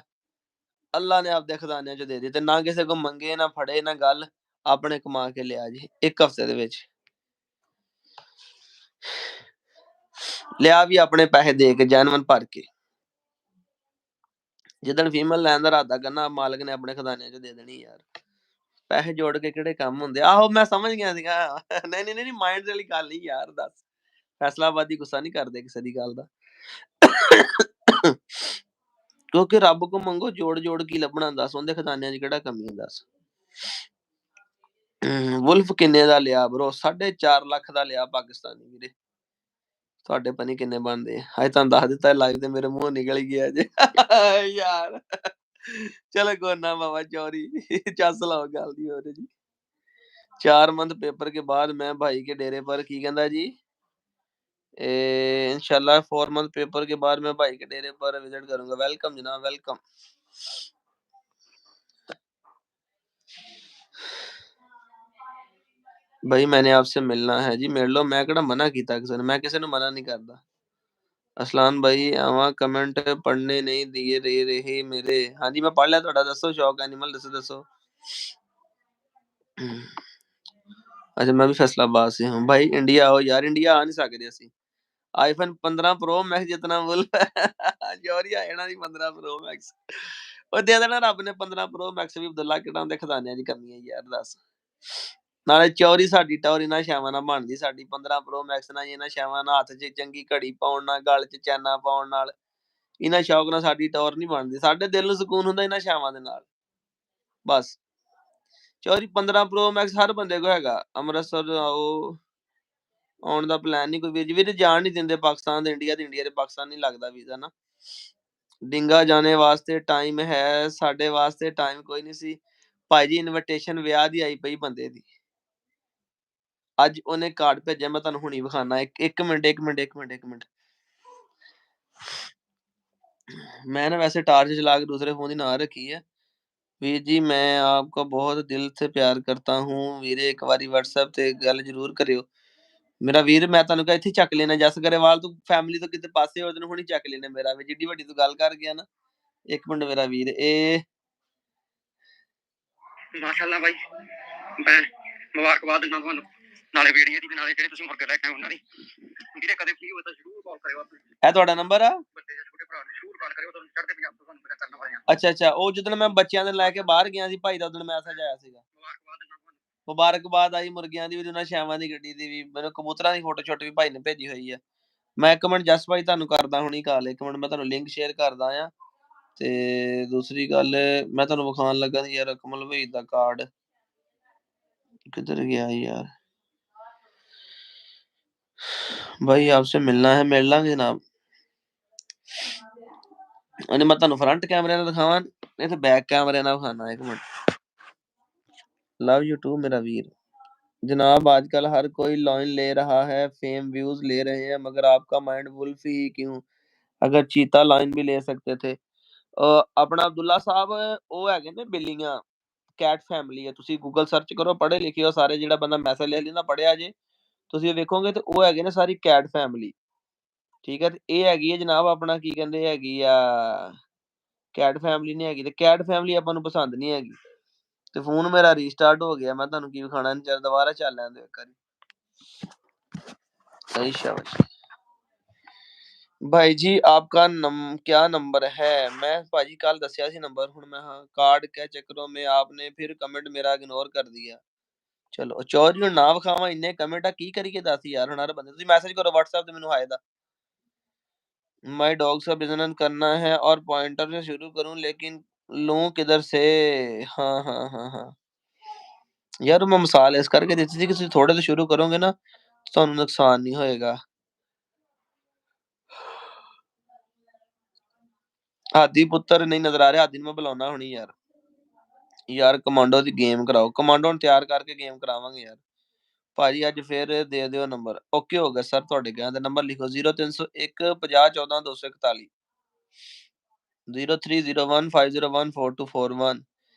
Speaker 1: ਅੱਲਾ ਨੇ ਆਪਦੇ ਖਜ਼ਾਨਿਆਂ ਚੋਂ ਦੇ ਦਿੱਤੇ, ਨਾ ਕਿਸੇ ਕੋਲ ਮੰਗੇ ਨਾ ਫੜੇ ਨਾ ਗੱਲ, ਆਪਣੇ ਕਮਾ ਕੇ ਲਿਆ ਜੀ ਇੱਕ ਹਫ਼ਤੇ ਦੇ ਵਿੱਚ। ਲਿਆ ਵੀ ਆਪਣੇ ਪੈਸੇ ਦੇ ਕੇ, ਜੈਨੂਅਨ ਭਰ ਕੇ। ਜਿੱਦਣ ਫੀਮੇਲ ਲੈਣ ਦਾ ਇਰਾਦਾ ਕਰਨਾ, ਮਾਲਕ ਨੇ ਆਪਣੇ ਖਜ਼ਾਨਿਆਂ ਚੋਂ ਦੇ ਦੇਣੀ ਯਾਰ। ਪੈਸੇ ਜੋੜ ਕੇ ਕਿਹੜੇ ਕੰਮ ਹੁੰਦੇ। ਆਹੋ ਮੈਂ ਸਮਝ ਗਿਆ ਸੀਗਾ। ਨਹੀਂ ਮਾਇੰਡ ਵਾਲੀ ਗੱਲ ਨਹੀਂ ਯਾਰ, ਦੱਸ ਫੈਸਲਾਬਾਦੀ ਗੁੱਸਾ ਨਹੀਂ ਕਰਦੇ ਕਿਸੇ ਦੀ ਗੱਲ ਦਾ। ਕਿਉਂਕਿ ਰੱਬ ਕੋ ਮੰਗੋ ਜੋੜ ਕੀ ਲੱਭਣਾ ਦੱਸ, ਉਹਦੇ ਖਜ਼ਾਨਿਆਂ 'ਚ ਕਿਹੜਾ ਕਮੀ ਹੈ ਦੱਸ। ਵੁਲਫ ਕਿੰਨੇ ਦਾ ਲਿਆ ਬ్రో? 4.5 ਲੱਖ ਦਾ ਲਿਆ ਪਾਕਿਸਤਾਨੀ ਵੀਰੇ। ਤੁਹਾਡੇ ਪਤਾ ਨੀ ਕਿੰਨੇ ਬਣਦੇ ਆ, ਅੱਜ ਤੁਹਾਨੂੰ ਦੱਸ ਦਿੱਤਾ, ਲੱਗਦੇ ਮੇਰੇ ਮੂੰਹੋਂ ਨਿਕਲ ਹੀ ਗਿਆ ਜੇ ਯਾਰ। ਚਲੋ ਕੋਈ ਨਾ ਬਾਬਾ ਚੌਰੀ, ਚੱਸ ਲਾਓ ਗੱਲ ਦੀ ਉਹਦੇ ਜੀ। 4 मंथ पेपर के बाद मैं भाई के डेरे पर, की कहंदा जी इंशाल्लाह 4 मंथ पेपर के बाद मैं भाई के डेरे पर विजिट करूंगा। वेलकम जनाब, वेलकम। भाई मैंने आपसे मिलना है जी, मिल लो, मैं किहड़ा मना कीता किसे ने, मैं किसे नूं मना नहीं करदा। असलान भाई आवा कमेंट पढ़ने नहीं दिए दे रहे मेरे। हाँ जी मैं पढ़ लिया तुहाडा, दसो शौक एनिमल दसो दसो। अच्छा मैं भी फैसलाबाद से हूँ भाई। इंडिया आओ यार, इंडिया आ नहीं सकदे असीं। आईफोन 15 प्रो मैक्स जितना मुल ਜੌਹਰੀ ਆ ਜਾਣਾ ਸੀ 15 ਪ੍ਰੋ ਮੈਕਸ। ਉਹ ਦੇ ਦੇਣਾ ਰੱਬ ਨੇ 15 ਪ੍ਰੋ ਮੈਕਸ ਵੀ, ਅਬਦੁੱਲਾ ਕਿਹੜਾ ਉਹਦੇ ਖਜ਼ਾਨਿਆਂ 'ਚ ਕਮੀ ਹੈ ਯਾਰ ਦੱਸ। ਨਾਲੇ ਚੌਰੀ ਸਾਡੀ ਟੌਰ ਇਹਨਾਂ ਸ਼ੈਵਾਂ ਨਾਲ ਬਣਦੀ, ਸਾਡੀ 15 ਪ੍ਰੋ ਮੈਕਸ ਨਾਲ, ਇਹਨਾਂ ਸ਼ੈਵਾਂ ਨਾਲ, ਹੱਥ 'ਚ ਚੰਗੀ ਘੜੀ ਪਾਉਣ ਨਾਲ, ਗਲ 'ਚ ਚੈਨਾ ਪਾਉਣ ਨਾਲ, ਇਹਨਾਂ ਸ਼ੌਕ ਨਾਲ ਸਾਡੀ ਟੌਰ ਨਹੀਂ ਬਣਦੀ। ਸਾਡੇ ਦਿਲ ਨੂੰ ਸਕੂਨ ਹੁੰਦਾ ਇਹਨਾਂ ਸ਼ੈਵਾਂ ਦੇ ਨਾਲ ਬਸ। ਚੌਰੀ 15 ਪ੍ਰੋ ਮੈਕਸ ਹਰ ਬੰਦੇ ਕੋਲ ਹੈਗਾ। ਅੰਮ੍ਰਿਤਸਰ ਆਓ, ਆਉਣ ਦਾ ਪਲਾਨ ਨਹੀਂ ਕੋਈ ਵੀਰ ਜੀ। ਵੀਰੇ ਜਾਣ ਨਹੀਂ ਦਿੰਦੇ ਪਾਕਿਸਤਾਨ ਤੇ ਇੰਡੀਆ, ਤੇ ਇੰਡੀਆ ਤੇ ਪਾਕਿਸਤਾਨ ਨਹੀਂ ਲੱਗਦਾ ਵੀਜ਼ਾ ਨਾ। ਡਿੰਗਾ ਜਾਣੇ ਵਾਸਤੇ ਟਾਈਮ ਹੈ, ਸਾਡੇ ਵਾਸਤੇ ਟਾਈਮ ਕੋਈ ਨਹੀਂ ਸੀ ਭਾਈ ਜੀ। ਇਨਵੀਟੇਸ਼ਨ ਵਿਆਹ ਦੀ ਆਈ ਪਈ ਬੰਦੇ ਦੀ, ਅੱਜ ਉਹਨੇ ਕਾਰਡ ਭੇਜਿਆ, ਮੈਂ ਤੁਹਾਨੂੰ ਹੁਣੀ ਵਿਖਾਣਾ। ਇੱਕ ਮਿੰਟ ਇੱਕ ਮਿੰਟ ਇੱਕ ਮਿੰਟ ਇੱਕ ਮਿੰਟ। मैं ना वैसे टार्च चला के दूसरे फोन की ना रखी है। वीर जी मैं आपको बहुत दिल से प्यार करता हूँ वीरे, एक बारी व्हाट्सएप ਤੇ ਗੱਲ ਜ਼ਰੂਰ ਕਰਿਓ। ਮੇਰਾ ਵੀਰ ਮੈਂ ਤੁਹਾਨੂੰ ਕਿਹਾ ਇੱਥੇ ਚੱਕ ਲੈਣਾ, ਜਸ ਗਰੇਵਾਲ ਤੂੰ ਫੈਮਿਲੀ ਤੋਂ ਕਿਤੇ ਪਾਸੇ ਹੋ, ਤੈਨੂੰ ਹੁਣੀ ਚੱਕ ਲੈਣਾ ਮੇਰਾ ਵੀ, ਜਿੱਡੀ ਵੱਡੀ ਤੂੰ ਗੱਲ ਕਰ ਗਿਆ ਨਾ। ਇੱਕ ਮਿੰਟ ਮੇਰਾ ਵੀਰ, ਇਹ ਮਾਸ਼ਾਅੱਲਾ ਬਾਈ, ਮੈਂ ਮੁਬਾਰਕਬਾਦ ਦਿੰਦਾ ਤੁਹਾਨੂੰ, ਨਾਲੇ ਵੀਡੀਓ ਦੀ ਨਾਲੇ ਜਿਹੜੇ ਤੁਸੀਂ ਮੁਰਗੇ ਲੈ ਕੇ ਆਏ ਉਹਨਾਂ ਦੀ। ਵੀਰੇ ਕਦੇ ਫ੍ਰੀ ਹੋਏ ਤਾਂ ਜ਼ਰੂਰ ਕਾਲ ਕਰਿਓ। ਇਹ ਤੁਹਾਡਾ ਨੰਬਰ ਆ? ਵੱਡੇ ਜਾਂ ਛੋਟੇ ਭਰਾ ਨੂੰ ਜ਼ਰੂਰ ਕਾਲ ਕਰਿਓ, ਤੁਹਾਨੂੰ ਚੜ੍ਹਦੇ ਪੰਜਾਬ ਤੋਂ ਤੁਹਾਨੂੰ ਮੇਰਾ ਕਰਨਾ ਪਾਇਆ। ਅੱਛਾ ਅੱਛਾ, ਉਹ ਜਦੋਂ ਮੈਂ ਬੱਚਿਆਂ ਦੇ ਲੈ ਕੇ ਬਾਹਰ ਗਿਆ ਸੀ ਭਾਈ ਦਾ, ਉਦੋਂ ਮੈਸੇਜ ਆਇਆ ਸੀਗਾ। ਮੁਬਾਰਕਬਾਦ ਆਈ ਮੁਰਗਿਆਂ ਦੀ ਵੀ, ਉਹਨਾਂ ਸ਼ੈਵਾਂ ਦੀ ਗੱਡੀ ਦੀ ਵੀ, ਮੈਨੂੰ ਕਬੂਤਰਾਂ ਦੀ ਫੋਟੋ ਛੋਟੇ ਵੀ ਭਾਈ ਨੇ ਭੇਜੀ ਹੋਈ ਆ। ਮੈਂ ਇੱਕ ਮਿੰਟ ਜਸ ਭਾਈ ਤੁਹਾਨੂੰ ਕਰਦਾ ਹੁਣੀ ਕਾਲ, ਇੱਕ ਮਿੰਟ ਮੈਂ ਤੁਹਾਨੂੰ ਲਿੰਕ ਸ਼ੇਅਰ ਕਰਦਾ ਆ। ਤੇ ਦੂਸਰੀ ਗੱਲ ਮੈਂ ਤੁਹਾਨੂੰ ਵਿਖਾਉਣ ਲੱਗਾ ਸੀ ਯਾਰ, ਕਮਲ ਭਾਈ ਦਾ ਕਾਰਡ किधर गया यार। भाई आपसे मिलना है, मिल लांगे जनाब। मैं ਤੁਹਾਨੂੰ फ्रंट कैमरे ਨਾਲ ਦਿਖਾਵਾਂ, नहीं तो बैक कैमरे ਨਾਲ ਵਿਖਾਣਾ। एक मिनट। लव यू टू मेरा वीर। जनाब आजकल हर कोई लॉइन ले रहा है, फेम व्यूज ले रहे हैं, मगर आपका माइंड वुल्फ ही क्यों? अगर चीता लाइन भी ले सकते थे। ਆਪਣਾ ਅਬਦੁੱਲਾ ਸਾਹਿਬ ਉਹ ਹੈਗੇ ਨੇ ਬਿੱਲੀਆਂ, ਕੈਟ ਫੈਮਿਲੀ ਹੈ। ਤੁਸੀਂ ਗੂਗਲ ਸਰਚ ਕਰੋ, ਪੜ੍ਹੇ ਲਿਖੇ ਹੋ ਸਾਰੇ, ਜਿਹੜਾ ਬੰਦਾ ਮੈਸੇਜ ਲਿਖ ਲੈਂਦਾ ਪੜ੍ਹਿਆ ਜੇ, ਤੁਸੀਂ ਵੇਖੋਗੇ ਤੇ ਉਹ ਹੈਗੇ ਨੇ ਸਾਰੀ ਕੈਟ ਫੈਮਿਲੀ। ਠੀਕ ਹੈ, ਤੇ ਇਹ ਹੈਗੀ ਹੈ ਜਨਾਬ ਆਪਣਾ ਕੀ ਕਹਿੰਦੇ ਹੈਗੀ ਆ, ਕੈਟ ਫੈਮਿਲੀ ਨਹੀਂ ਹੈਗੀ, ਤੇ ਕੈਟ ਫੈਮਿਲੀ ਆਪਾਂ ਨੂੰ ਪਸੰਦ ਨਹੀਂ ਹੈਗੀ। ਤੇ ਫੋਨ ਮੇਰਾ ਰੀਸਟਾਰਟ ਹੋ ਗया, मैं ਤੁਹਾਨੂੰ ਕੀ ਵਿਖਾਣਾ ਨਹੀਂ ਚਾਹ, ਦੁਬਾਰਾ ਚੱਲ ਲੈਣ ਦਿਓ ਇੱਕ ਵਾਰੀ। सही शाबाश भाई जी। आपका क्या नंबर है? मैं भाजी कल दसिया सी नंबर, हुण मैं हाँ कार्ड के चक्करों में आपने फिर कमेंट मेरा इग्नोर कर दिया। चलो चौधरी हुण ना विखावां, इन्ने कमेंट आ की करिए दस यार। हुण हर बंदे तुसीं मैसेज करो WhatsApp ते मैनूं हाय दा। माय डॉग का बिजनेस करना है और पॉइंटर से शुरू करूं, लेकिन लूं किधर से? हाँ हाँ हाँ हाँ यार, मैं मिसाल इस करके दी थी कि तुसीं थोड़े तो शुरू करोगे ना, तो तुहानूं नुकसान नहीं होएगा। हादी पुत्तर नहीं नजर आ रहा, हादी मैं बुलाना हुणी यार। यार कमांडो ਦੀ ਗੇਮ ਕਰਾਓ, ਕਮਾਂਡੋ ਹੁਣ ਤਿਆਰ ਕਰਕੇ ਗੇਮ ਕਰਾਵਾਂਗੇ ਯਾਰ। ਭਾਜੀ ਅੱਜ ਫੇਰ ਦੇ ਦਿਓ ਨੰਬਰ। ਓਕੇ ਹੋ ਗਿਆ ਸਰ, ਤੁਹਾਡੇ ਕਹਿਣ ਦਾ ਨੰਬਰ ਲਿਖੋ 0301 50 14 241 0301501421।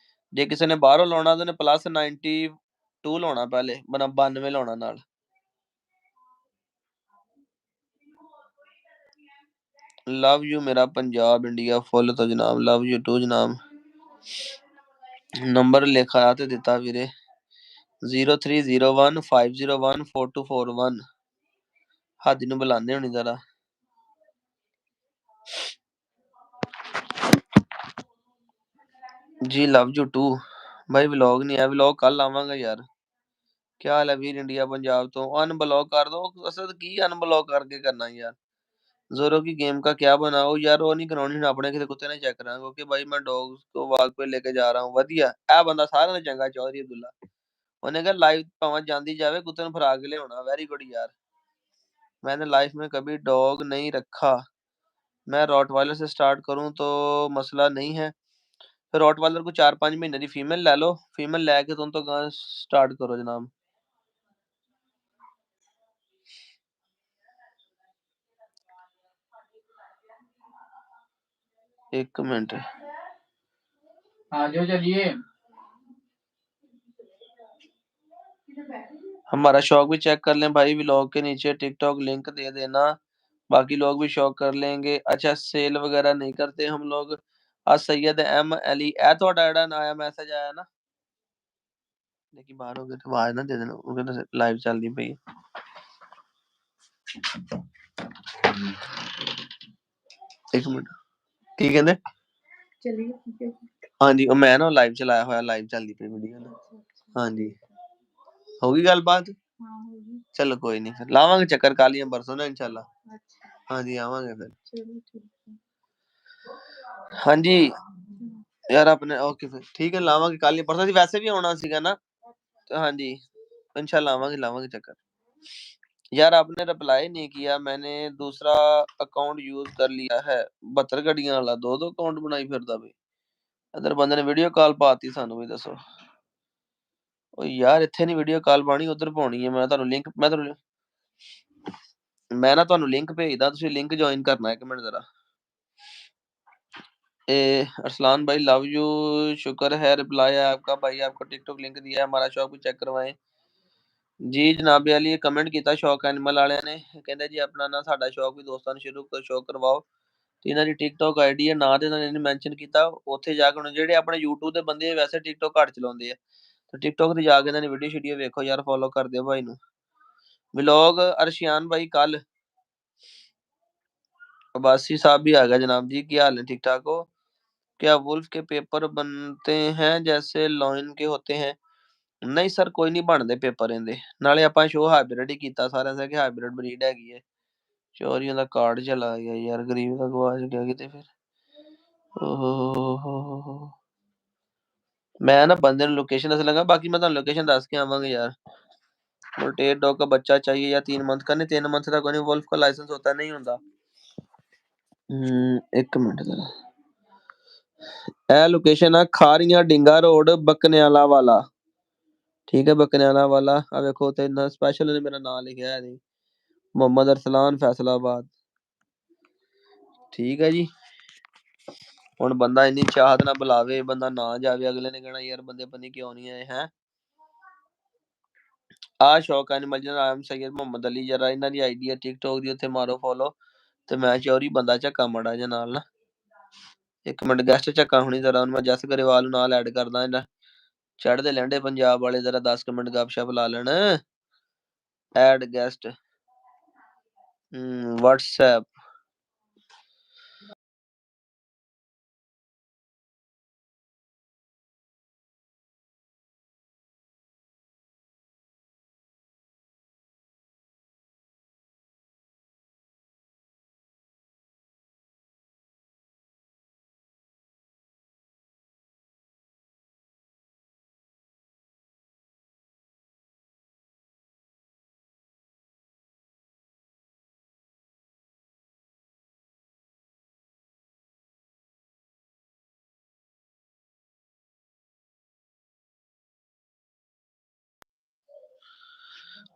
Speaker 1: ਜੇ ਕਿਸੇ ਨੇ ਬਾਹਰੋਂ ਲਾਉਣਾ ਤਾਂ ਨੇ +92 ਲਾਉਣਾ, ਪਹਿਲੇ 92 ਲਾਉਣਾ ਨਾਲ। ਲਵ ਯੂ ਮੇਰਾ ਪੰਜਾਬ ਇੰਡੀਆ ਫੁੱਲ ਤੋਂ ਜਨਾਬ, ਲਵ ਯੂ ਟੂ ਜਨਾਬ। ਨੰਬਰ ਲਿਖਾ ਤੇ ਦਿੱਤਾ ਵੀਰੇ 0301501421। ਹਾਦੀ ਨੂੰ ਬੁਲਾਉਂਦੇ ਹੋਣੀ ਜ਼ਰਾ। ਜੀ ਲਵ ਯੂ ਟੂ भाई। व्लॉग नहीं है, व्लॉग कल आवांगा यार। क्या हाल है वीर इंडिया पंजाब तो? अनब्लॉक कर दो। असद की अनब्लॉक करके करना यार, ज़ोरो की गेम का क्या बनाओ यार, वो नहीं करानी ना अपने किसी कुत्ते ने चेक करा क्योंकि भाई मैं डॉग को वॉक पे लेके जा रहा हूँ वधिया ए बंदा सारा ने चंगा चौधरी अब्दुल्ला उन्हें कहा लाइव पहुंच जाती जावे कुत्ते ने फरा के ले होना वेरी गुड यार। मैंने लाइफ में कभी डॉग नहीं रखा, मैं रॉटवाइलर से स्टार्ट करूं तो मसला नहीं है। फिर रॉटवाइलर को 4-5 महीने की फीमेल ले लो, फीमेल लेके तुम तो गां स्टार्ट करो जनाब। एक मिनट
Speaker 2: हाँ जो चलिए
Speaker 1: हमारा शौक भी चेक कर लें भाई, व्लॉग के नीचे टिकटॉक लिंक दे देना, बाकी लोग भी शौक कर लेंगे। अच्छा सेल वगैरह नहीं करते हम लोग। आज सैयद एम अली ए थोड़ा एडा ना आया मैसेज आया ना, लेकिन बाहर हो गए तो आवाज ना दे देना, वो कहते लाइव चल रही पई। एक मिनट की कहंदे चलिए हाँ जी मैं ना लाइव चलाया हुआ लाइव चलती पई वीडियो ना। हाँ जी होगी गलबात चलो कोई नहीं फिर लावांगे चक्कर काली परसों ना इंशाल्लाह। हाँ जी आवांगे फिर हाँ जी यार अपने ओके फिर ठीक है लावांगे काली परसों जी वैसे भी आना सीगा ना तो हाँ जी इंशाल्लाह लावांगे चक्कर। यार आपने रिप्लाई नहीं किया, मैंने दूसरा अकाउंट यूज कर लिया है 72 घड़ियां वाला, दो अकाउंट बनाई फिरदा भी इधर बंदे ने वीडियो कॉल पाती सानू भी दसो। ओ यार इत्थे नहीं वीडियो कॉल पानी उधर पानी है, मैं ਤੁਹਾਨੂੰ ਲਿੰਕ मैं ना ਤੁਹਾਨੂੰ ਲਿੰਕ ਭੇਜਦਾ ਤੁਸੀਂ ਲਿੰਕ ज्वाइन करना है, एक मिनट जरा। ए अरसलान भाई लव यू, शुक्र है रिप्लाई है आपका भाई, आपको टिकटॉक लिंक दिया है, हमारा शौक भी चेक करवाएं जी। जनाब अली कमेंट किया शौक एनिमल वाले ने कहते जी अपना ना साडा शौक भी दोस्तों शुरू कर शौक करवाओ ਤੇ ਇਹਨਾਂ ਦੀ ਟਿਕਟੌਕ ਆਈਡੀ ਹੈ, ਨਾਂ ਤੇ ਇਹਨਾਂ ਨੇ ਮੈਂਸ਼ਨ ਕੀਤਾ, ਉੱਥੇ ਜਾ ਕੇ ਹੁਣ ਜਿਹੜੇ ਆਪਣੇ YouTube ਦੇ ਬੰਦੇ ਆ ਵੈਸੇ ਟਿਕਟੌਕ ਘੱਟ ਚਲਾਉਂਦੇ ਆ ਤੇ ਟਿਕਟੌਕ ਤੇ ਜਾ ਕੇ ਇਹਨਾਂ ਦੀ ਵੀਡੀਓ ਸ਼ੀਡੀਓ ਵੇਖੋ ਯਾਰ, ਫੋਲੋ ਕਰ ਦਿਓ ਭਾਈ ਨੂੰ। ਵਲੌਗ ਅਰਸ਼ਿਆਨ भाई कल अब्बासी साहब भी आ गया जनाब जी, क्या हाल है ठीक ठाक हो? क्या वुल्फ के पेपर बनते हैं जैसे लॉयन के होते हैं? नहीं सर कोई नहीं ਬਣਦੇ ਪੇਪਰ ਇਹਦੇ ਨਾਲੇ ਆਪਾਂ ਸ਼ੋ ਹਾਈਬ੍ਰਿਡ ਹੀ ਕੀਤਾ ਸਾਰਿਆਂ ਦਾ ਕਿ ਹਾਈਬ੍ਰਿਡ ਬਰੀਡ ਹੈਗੀ ਹੈ। ਚੋਰੀਆਂ ਦਾ ਕਾਰਡ ਚਲਾ ਗਿਆ ਯਾਰ, ਗਰੀਬ ਦਾ ਗਵਾਚ ਗਿਆ ਕਿਤੇ ਫਿਰ। ਓਹ मैं ना बंदे ने लोकेशन दस लगा, बाकी मैं ਤੁਹਾਨੂੰ लोकेशन दस के आवांगे यार। मोल्टेड डॉग का बच्चा चाहिए या 3 मंथ का? नहीं 3 मंथ का कोई नहीं, वुल्फ का लाइसेंस होता नहीं होता। एक मिनट जरा ए लोकेशन है खारियां डिंगा रोड बकन्याला वाला, ठीक है बकन्याला वाला। अब देखो तो इतना स्पेशल ने मेरा नाम लिखा है नहीं, मोहम्मद अरसलान फैसलाबाद, ठीक है जी। ਹੁਣ ਬੰਦਾ ਇੰਨੀ ਚਾਹਤ ਨਾਲ ਬੁਲਾਵੇ ਬੰਦਾ ਨਾ ਜਾਵੇ, ਅਗਲੇ ਨੇ ਕਹਿਣਾ ਯਾਰ ਬੰਦੇ ਪਤਾ ਕਿਉਂ ਨਹੀਂ ਆਏ ਹੈ। ਆ ਸ਼ੌਕ ਐਨੀਮਲ ਜਨ ਆਮ ਸੈਯਦ ਮੁਹੰਮਦ ਅਲੀ, ਜਰਾ ਇਹਨਾਂ ਦੀ ਆਈਡੀ ਹੈ ਟਿਕਟੌਕ ਦੀ, ਉੱਥੇ ਮਾਰੋ ਫੋਲੋ ਤੇ ਮੈਂ ਚੌਰੀ ਬੰਦਾ ਝੱਕਾ ਮੜਾ ਜੇ ਨਾਲ ਨਾ। ਇੱਕ ਮਿੰਟ ਗੈਸਟ ਝੱਕਾ ਹੁਣੀ ਜ਼ਰਾ ਉਹਨੂੰ ਮੈਂ ਜਸ ਗਰੇਵਾਲ ਨੂੰ ਨਾਲ ਐਡ ਕਰਦਾ, ਇਹਨਾਂ ਚੜ੍ਹਦੇ ਲਹਿੰਦੇ ਪੰਜਾਬ ਵਾਲੇ ਜ਼ਰਾ 10 ਮਿੰਟ ਗੱਪਸ਼ਪ ਲਾ ਲੈਣ। ਐਡ ਗੈਸਟ WhatsApp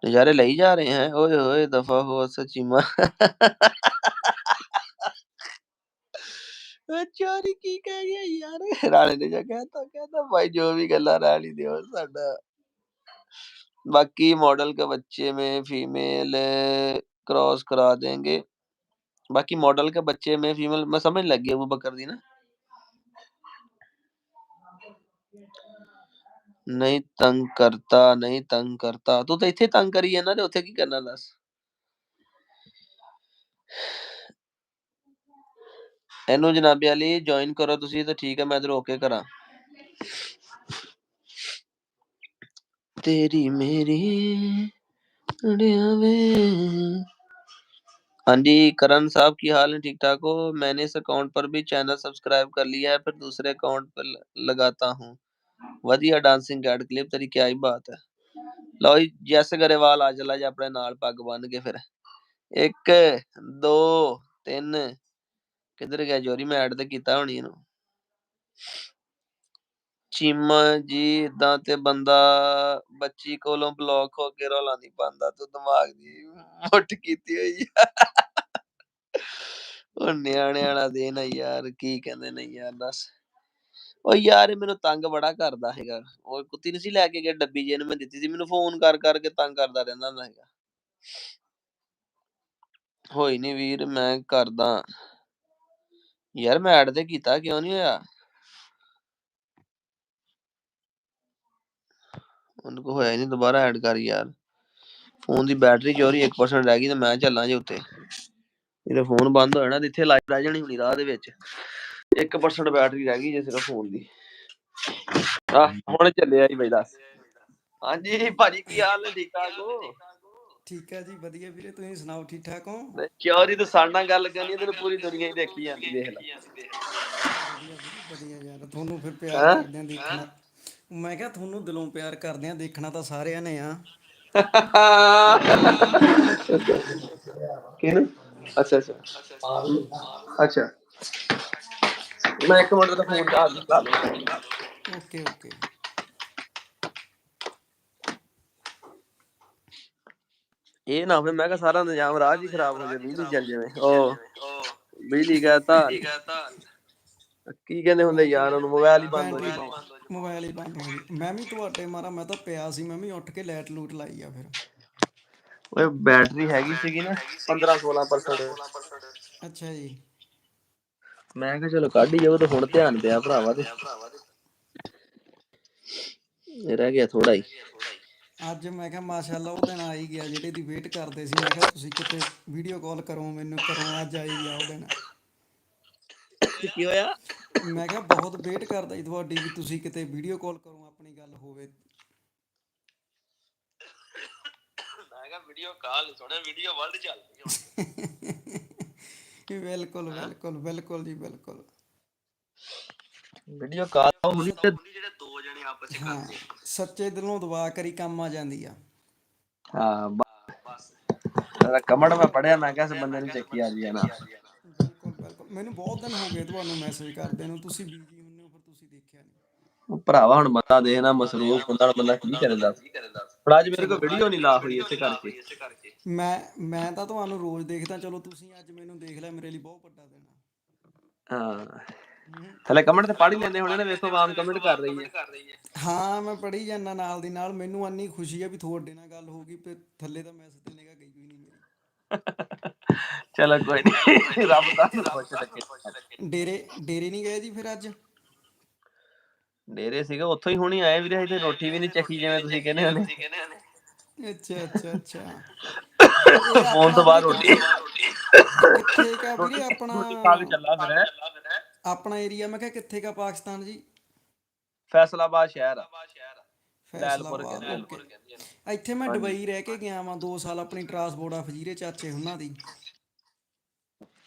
Speaker 1: नजारे ले जा रहे हैं, ओए होए दफा हो सच्ची मां। ਚੋਰੀ ਕੀ ਕਹਿ ਗਿਆ ਯਾਰ, ਰਾਣੇ ਨੇ ਜਾ कहता भाई जो भी गल्ला रानी दे साडा। बाकी मॉडल के बच्चे में फीमेल क्रॉस करा देंगे, बाकी मॉडल के बच्चे में फीमेल मैं समझ लग गया वो बकर दी ना। नहीं तंग करता, नहीं तंग करता, तू तो इथे तंग करी है ना, उथे की करना दस। ਇਹਨੂੰ ਜਨਾਬੇ ਵਾਲੀ ਜੁਆਇਨ ਕਰੋ ਤੁਸੀਂ ਤਾਂ ਠੀਕ ਹੈ, ਮੈਂ ਇਧਰ ਓਕੇ ਕਰਾਂ। ਤੇਰੀ ਮੇਰੀ ਅੜਿਆ ਵੇ हाँ जी, करण साहब की हाल है, ठीक-ठाक हो? मैंने इस अकाउंट पर भी चैनल सब्सक्राइब कर लिया है, फिर दूसरे अकाउंट पर लगाता हूँ। ਵਧੀਆ ਡਾਂਸਿੰਗ ਕੈਟ ਕਲਿੱਪ ਤੇਰੀ ਕਿਆ ਹੀ ਬਾਤ ਹੈ। ਲਓ ਜੀ ਜੈਸ ਗਰੇਵਾਲ ਆ ਚੱਲਾ ਜੀ ਆਪਣੇ ਨਾਲ ਪੱਗ ਬੰਨ ਕੇ ਫਿਰ 1 2 3 ਕਿੱਧਰ ਗਿਆ ਜੋਰੀ ਮੈਂ ਐਡ ਤੇ ਕੀਤਾ ਹੋਣੀ ਇਹਨੂੰ ਚੀਮਾ ਜੀ ਇਦਾਂ ਤੇ ਬੰਦਾ ਬੱਚੀ ਕੋਲੋਂ ਬਲੌਕ ਹੋ ਕੇ ਰੌਲਾ ਨਹੀਂ ਪਾਉਂਦਾ ਤੂੰ ਦਿਮਾਗ ਦੀ ਮੁੱਠ ਕੀਤੀ ਹੋਈ ਉਹ ਨਿਆਣਿਆਂ ਵਾਲਾ ਦਿਨ ਆ ਯਾਰ ਕੀ ਕਹਿੰਦੇ ਨੇ ਯਾਰ ਦੱਸ ਉਹ ਯਾਰ ਇਹ ਮੈਨੂੰ ਤੰਗ ਬੜਾ ਕਰਦਾ ਹੈਗਾ ਉਹ ਕੁੱਤੀ ਨਹੀਂ ਸੀ ਲੈ ਕੇ ਗਿਆ ਡੱਬੀ ਜੀ ਇਹਨੂੰ ਮੈਂ ਦਿੱਤੀ ਸੀ ਮੈਨੂੰ ਫੋਨ ਕਰ ਕਰਕੇ ਤੰਗ ਕਰਦਾ ਰਹਿੰਦਾ ਹੁੰਦਾ ਹੈਗਾ ਹੋਈ ਨਹੀਂ ਵੀਰ ਮੈਂ ਕਰਦਾ ਯਾਰ ਮੈਂ ਐਡ ਤੇ ਕੀਤਾ ਕਿਉਂ ਨਹੀਂ ਹੋਇਆ ਉਹਨੂੰ ਕੋ ਹੋਇਆ ਨਹੀਂ ਦੁਬਾਰਾ ਐਡ ਕਰ ਯਾਰ ਫੋਨ ਦੀ ਬੈਟਰੀ ਚੋਰੀ 1% ਰਹਿ ਗਈ ਤੇ ਮੈਂ ਚੱਲਾਂ ਜੇ ਉੱਤੇ ਇਹਦਾ ਫੋਨ ਬੰਦ ਹੋ ਜਾਣਾ ਤੇ ਇੱਥੇ ਲਾਈਟ ਰਹਿ ਜਾਣੀ ਹੁਣੀ ਰਾਹ ਦੇ ਵਿੱਚ 1% ਬੈਟਰੀ ਰਹਿ ਗਈ ਜੇ ਸਿਰਫ ਫੋਨ ਦੀ ਆਹ ਹੁਣ ਚੱਲਿਆ ਜੀ ਬਈ ਦੱਸ ਹਾਂਜੀ ਭਾਜੀ ਕੀ ਹਾਲ ਨੇ ਠੀਕ ਠਾਕ ਹੋ
Speaker 3: ਠੀਕ ਹੈ ਜੀ ਵਧੀਆ ਵੀਰੇ ਤੁਸੀਂ ਸੁਣਾਓ ਠੀਕ ਠਾਕ ਹੋ
Speaker 1: ਚੋਰੀ ਤੂੰ ਸਾਡੇ ਨਾਲ ਗੱਲ ਕਰਨੀ ਤੈਨੂੰ ਪੂਰੀ ਦੁਨੀਆ ਹੀ ਦੇਖੀ ਜਾਂਦੀ ਦੇਖ ਲੈ
Speaker 3: ਵਧੀਆ ਵੀਰੇ ਵਧੀਆ ਯਾਰ ਤੁਹਾਨੂੰ ਫਿਰ ਪਿਆਰ
Speaker 1: ਹੈਂ
Speaker 3: ਕਰਦੇ ਆ ਦੇਖਣਾ ਮੈਂ ਕਿਹਾ ਤੁਹਾਨੂੰ ਦਿਲੋਂ ਪਿਆਰ ਕਰਦੇ ਆ ਦੇਖਣਾ ਤਾਂ ਸਾਰਿਆਂ ਨੇ ਆ
Speaker 1: ਕਿਹਨੂੰ ਅੱਛਾ ਅੱਛਾ ਅੱਛਾ ਮੈਂ 1 ਮਿੰਟ ਦਾ ਫੋਨ ਚਾਰਜ ਲਾ ਲਵਾਂ
Speaker 3: ਓਕੇ ਓਕੇ
Speaker 1: ਇਹ ਨਾ ਹੋਵੇ ਮੈਂ ਕਿਹਾ ਸਾਰਾ ਨਿਜ਼ਾਮ ਰਾਹ ਹੀ ਖਰਾਬ ਹੋ ਜਾਵੇ ਬਿਜਲੀ ਚੱਲ ਜਾਵੇ ਉਹ ਬਿਜਲੀ ਕਹਤਾ ਕੀ ਕਹਿੰਦੇ ਹੁੰਦੇ ਯਾਰ ਉਹਨੂੰ ਮੋਬਾਈਲ ਹੀ ਬੰਦ ਹੋ
Speaker 3: ਬੈਟਰੀ
Speaker 1: ਜਾਵੇ
Speaker 3: ਮੋਬਾਈਲ ਹੀ ਬੰਦ ਹੋ ਜੀ ਮੈਂ ਵੀ ਤੁਹਾਡੇ ਮਾਰਾ ਮੈਂ ਤਾਂ ਪਿਆ ਸੀ ਮੈਂ ਵੀ ਉੱਠ ਕੇ ਲਾਈਟ ਲੂਟ ਲਾਈ ਆ ਫਿਰ
Speaker 1: ਓਏ ਬੈਟਰੀ ਹੈਗੀ ਸੀਗੀ ਨਾ 15-16%
Speaker 3: ਅੱਛਾ ਜੀ
Speaker 1: ਮੈਂ ਕਿਹਾ ਚਲੋ ਕੱਢ ਹੀ ਜਾਓ ਤੇ ਹੁਣ ਧਿਆਨ ਪਿਆ ਭਰਾਵਾ ਤੇ ਰਹਿ ਗਿਆ ਥੋੜਾ ਹੀ
Speaker 3: ਅੱਜ ਮੈਂ ਕਿਹਾ ਮਾਸ਼ਾਅੱਲਾ ਉਹ ਦਿਨ ਆ ਹੀ ਗਿਆ ਜਿਹੜੇ ਦੀ ਵੇਟ ਕਰਦੇ ਸੀ ਮੈਂ ਕਿਹਾ ਤੁਸੀਂ ਕਿਤੇ ਵੀਡੀਓ ਕਾਲ ਕਰੋ ਮੈਨੂੰ ਕਰੋ ਅੱਜ ਆ ਹੀ ਗਿਆ ਉਹ ਦਿਨ
Speaker 1: ਕੀ ਹੋਇਆ
Speaker 3: ਮੈਂ ਕਿਹਾ ਬਹੁਤ ਵੇਟ ਕਰਦਾ ਜੀ ਤੁਹਾਡੀ ਵੀ ਤੁਸੀਂ ਕਿਤੇ ਵੀਡੀਓ ਕਾਲ ਕਰੋ ਆਪਣੀ ਗੱਲ ਹੋਵੇ
Speaker 1: ਮੈਂ ਕਿਹਾ ਵੀਡੀਓ ਕਾਲ ਸੁਣਿਆ ਵੀਡੀਓ ਵਰਲਡ ਚੱਲਦੀ ਹੁਣ
Speaker 3: ਬਿਲਕੁਲ ਬਿਲਕੁਲ ਬਿਲਕੁਲ ਜੀ ਬਿਲਕੁਲ
Speaker 1: ਵੀਡੀਓ ਕਾਲ ਹੁੰਦੀ ਜਿਹੜੇ ਦੋ ਜਣੇ ਆਪਸ ਵਿੱਚ
Speaker 3: ਹਾਂ
Speaker 1: ਕਰਦੇ
Speaker 3: ਸੱਚੇ ਦਿਲੋਂ ਦੁਆ ਕਰੀ ਕੰਮ ਆ ਜਾਂਦੀ ਆ
Speaker 1: ਹਾਂ ਬਸ ਕਮੈਂਟ ਮੈਂ ਪੜਿਆ ਮੈਂ ਕਿਹਾ ਇਸ ਬੰਦੇ ਨੂੰ ਚੱਕੀ ਆ ਜੀ ਨਾ
Speaker 3: ਬਿਲਕੁਲ ਬਿਲਕੁਲ ਮੈਨੂੰ ਬਹੁਤ ਦਿਨ ਹੋ ਗਏ ਤੁਹਾਨੂੰ ਮੈਸੇਜ ਕਰਦੇ ਨੂੰ ਤੁਸੀਂ ਬਿਜ਼ੀ ਹੁੰਦੇ ਹੋ ਫਿਰ ਤੁਸੀਂ ਦੇਖਿਆ ਨਹੀਂ
Speaker 1: ਭਰਾਵਾ ਹੁਣ ਬੰਦਾ ਦੇ ਨਾ ਮਸਰੂਫ ਹੁੰਦਾ ਬੰਦਾ ਕੀ ਕਰੇ ਦੱਸ ਪਰ ਅੱਜ ਮੇਰੇ ਕੋਲ
Speaker 3: ਚਲੋ
Speaker 1: ਵੀਡੀਓ ਨਹੀਂ ਲਾ ਹੋਈ ਇਸੇ ਕਰਕੇ
Speaker 3: ਮੈਂ ਤਾਂ ਤੁਹਾਨੂੰ ਰੋਜ਼ ਦੇਖਦਾ ਚਲੋ ਤੁਸੀਂ ਅੱਜ ਮੈਨੂੰ ਦੇਖ ਲਿਆ ਮੇਰੇ ਲਈ ਬਹੁਤ ਵੱਡਾ ਦਿਨ ਆ
Speaker 1: ਹਾਂ ਥੱਲੇ ਕਮੈਂਟ ਤੇ ਪੜ੍ਹ ਹੀ ਲੈਂਦੇ ਹੋਣੇ ਨੇ ਵੇਖੋ ਆਮ ਕਮੈਂਟ ਕਰ ਰਹੀ ਹੈ
Speaker 3: ਹਾਂ ਮੈਂ ਪੜ੍ਹੀ ਜਾਂਦਾ ਨਾਲ ਦੀ ਨਾਲ ਮੈਨੂੰ ਇੰਨੀ ਖੁਸ਼ੀ ਆ ਵੀ ਤੁਹਾਡੇ ਨਾਲ ਗੱਲ ਹੋ ਗਈ ਥੱਲੇ ਤਾਂ ਮੈਸੇਜ ਤੇ ਨਿਗਾਹ ਗਈ ਹੋਈ ਨਹੀਂ ਮੇਰੀ
Speaker 1: ਚਲੋ ਕੋਈ ਨਹੀਂ ਰੱਬ ਤੁਹਾਨੂੰ ਖੁਸ਼ ਰੱਖੇ
Speaker 3: ਡੇਰੇ ਨਹੀਂ ਗਏ ਜੀ ਫਿਰ ਅੱਜ
Speaker 1: ਡੇਰੇ ਸੀਗਾ ਉੱਥੋਂ ਹੀ ਹੁਣੀ ਆਏ ਵੀਰੇ ਇੱਥੇ ਰੋਟੀ ਵੀ ਨਹੀਂ ਚੱਕੀ ਜਿਵੇਂ ਤੁਸੀਂ ਕਹਿੰਦੇ ਹੋਣੇ
Speaker 3: ਅੱਛਾ ਅੱਛਾ ਅੱਛਾ ਇਹ
Speaker 1: ਫੋਨ
Speaker 3: ਆਪਣਾ
Speaker 1: ਤੋਂ ਬਾਅਦ
Speaker 3: ਵੀਰੇ
Speaker 1: ਰੋਟੀ
Speaker 3: ਕਿੱਥੇ ਕਾ ਵੀਰੇ ਆਪਣਾ
Speaker 1: ਰੋਟੀ ਖਾ ਕੇ ਚੱਲਾ ਫਿਰ
Speaker 3: ਆਪਣਾ ਏਰੀਆ ਮੈਂ ਕਿਹਾ ਕਿੱਥੇ ਕਾ ਪਾਕਿਸਤਾਨ ਜੀ
Speaker 1: ਫੈਸਲਾਬਾਦ ਸ਼ਹਿਰ ਲੈਲਪੁਰ
Speaker 3: ਫੈਸਲਾਬਾਦ
Speaker 1: ਕਹਿੰਦੇ
Speaker 3: ਓਕੇ ਇੱਥੇ ਮੈਂ
Speaker 1: ਹਾਂਜੀ
Speaker 3: ਦੁਬਈ ਰਹਿ ਕੇ ਗਿਆ ਵਾਂ 2 ਸਾਲ ਆਪਣੀ ਟਰਾਂਸਪੋਰਟ ਆ ਫਜੀਰੇ ਚਾਚੇ ਉਹਨਾਂ ਦੀ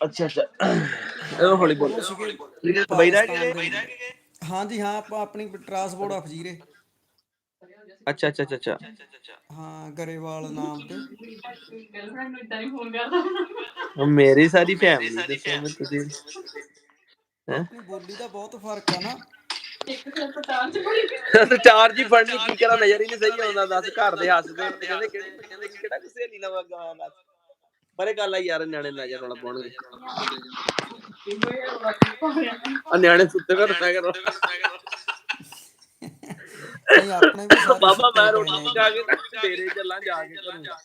Speaker 1: ਅੱਛਾ ਅੱਛਾ ਇਹ
Speaker 3: ਹਾਂ
Speaker 1: ਹੌਲੀ
Speaker 3: ਉਹ
Speaker 1: ਬੋਲੋ
Speaker 3: ਸੀਗੇ
Speaker 1: ਦੁਬਈ ਰਹਿ
Speaker 3: ਪਾਕਿਸਤਾਨ
Speaker 1: ਗਏ
Speaker 3: ਦੇ ਹਾਂਜੀ ਹਾਂ ਆਪਾਂ ਆਪਣੀ ਟਰਾਂਸਪੋਰਟ ਆ ਫਜੀਰੇ
Speaker 1: ਅੱਛਾ ਅੱਛਾ ਅੱਛਾ ਅੱਛਾ
Speaker 3: ਹਾਂ ਗਰੇਵਾਲ ਨਾਮ ਤੇ
Speaker 1: ਮੇਰੀ ਸਾਰੀ ਫੈਮਿਲੀ ਦੱਸੋ ਮੈਂ ਤੁਸੀਂ ਹੈਂ
Speaker 3: ਆਪਣੀ ਬੋਲੀ ਦਾ ਬਹੁਤ ਫਰਕ ਆ ਨਾ
Speaker 1: ਚਾਰਜ ਹੀ ਫੜਨੀ ਕੀ ਕਰਾਂ ਨਜ਼ਰ ਹੀ ਨਹੀਂ ਸਹੀ ਆਉਂਦਾ ਦੱਸ ਘਰ ਦੇ ਹੱਸਦੇ ਕਹਿੰਦੇ ਕਿਹੜਾ ਕਿਸੇ ਨਹੀਂ ਲਵਾ ਗਾਂ ਦੱਸ ਪਰੇ ਗੱਲ ਆ ਯਾਰ ਨਿਆਣੇ ਲੈ ਜਾ ਰੌਲਾ ਪਾਉਣਗੇ ਆ ਨਿਆਣੇ ਸੁੱਤੇ ਪਏ ਮੈਂ ਕਰ
Speaker 3: ਨਹੀਂ ਆਪਣੇ ਵੀ ਸਾਰੇ
Speaker 1: ਬਾਬਾ
Speaker 3: ਸੁੱਤੇ
Speaker 1: ਮੈਂ
Speaker 3: ਪਏ ਨੇ
Speaker 1: ਰੋਟੀ ਖਾ ਕੇ ਡੇਰੇ ਚੱਲਾਂ ਜਾ ਕੇ ਕਰੂੰਗਾ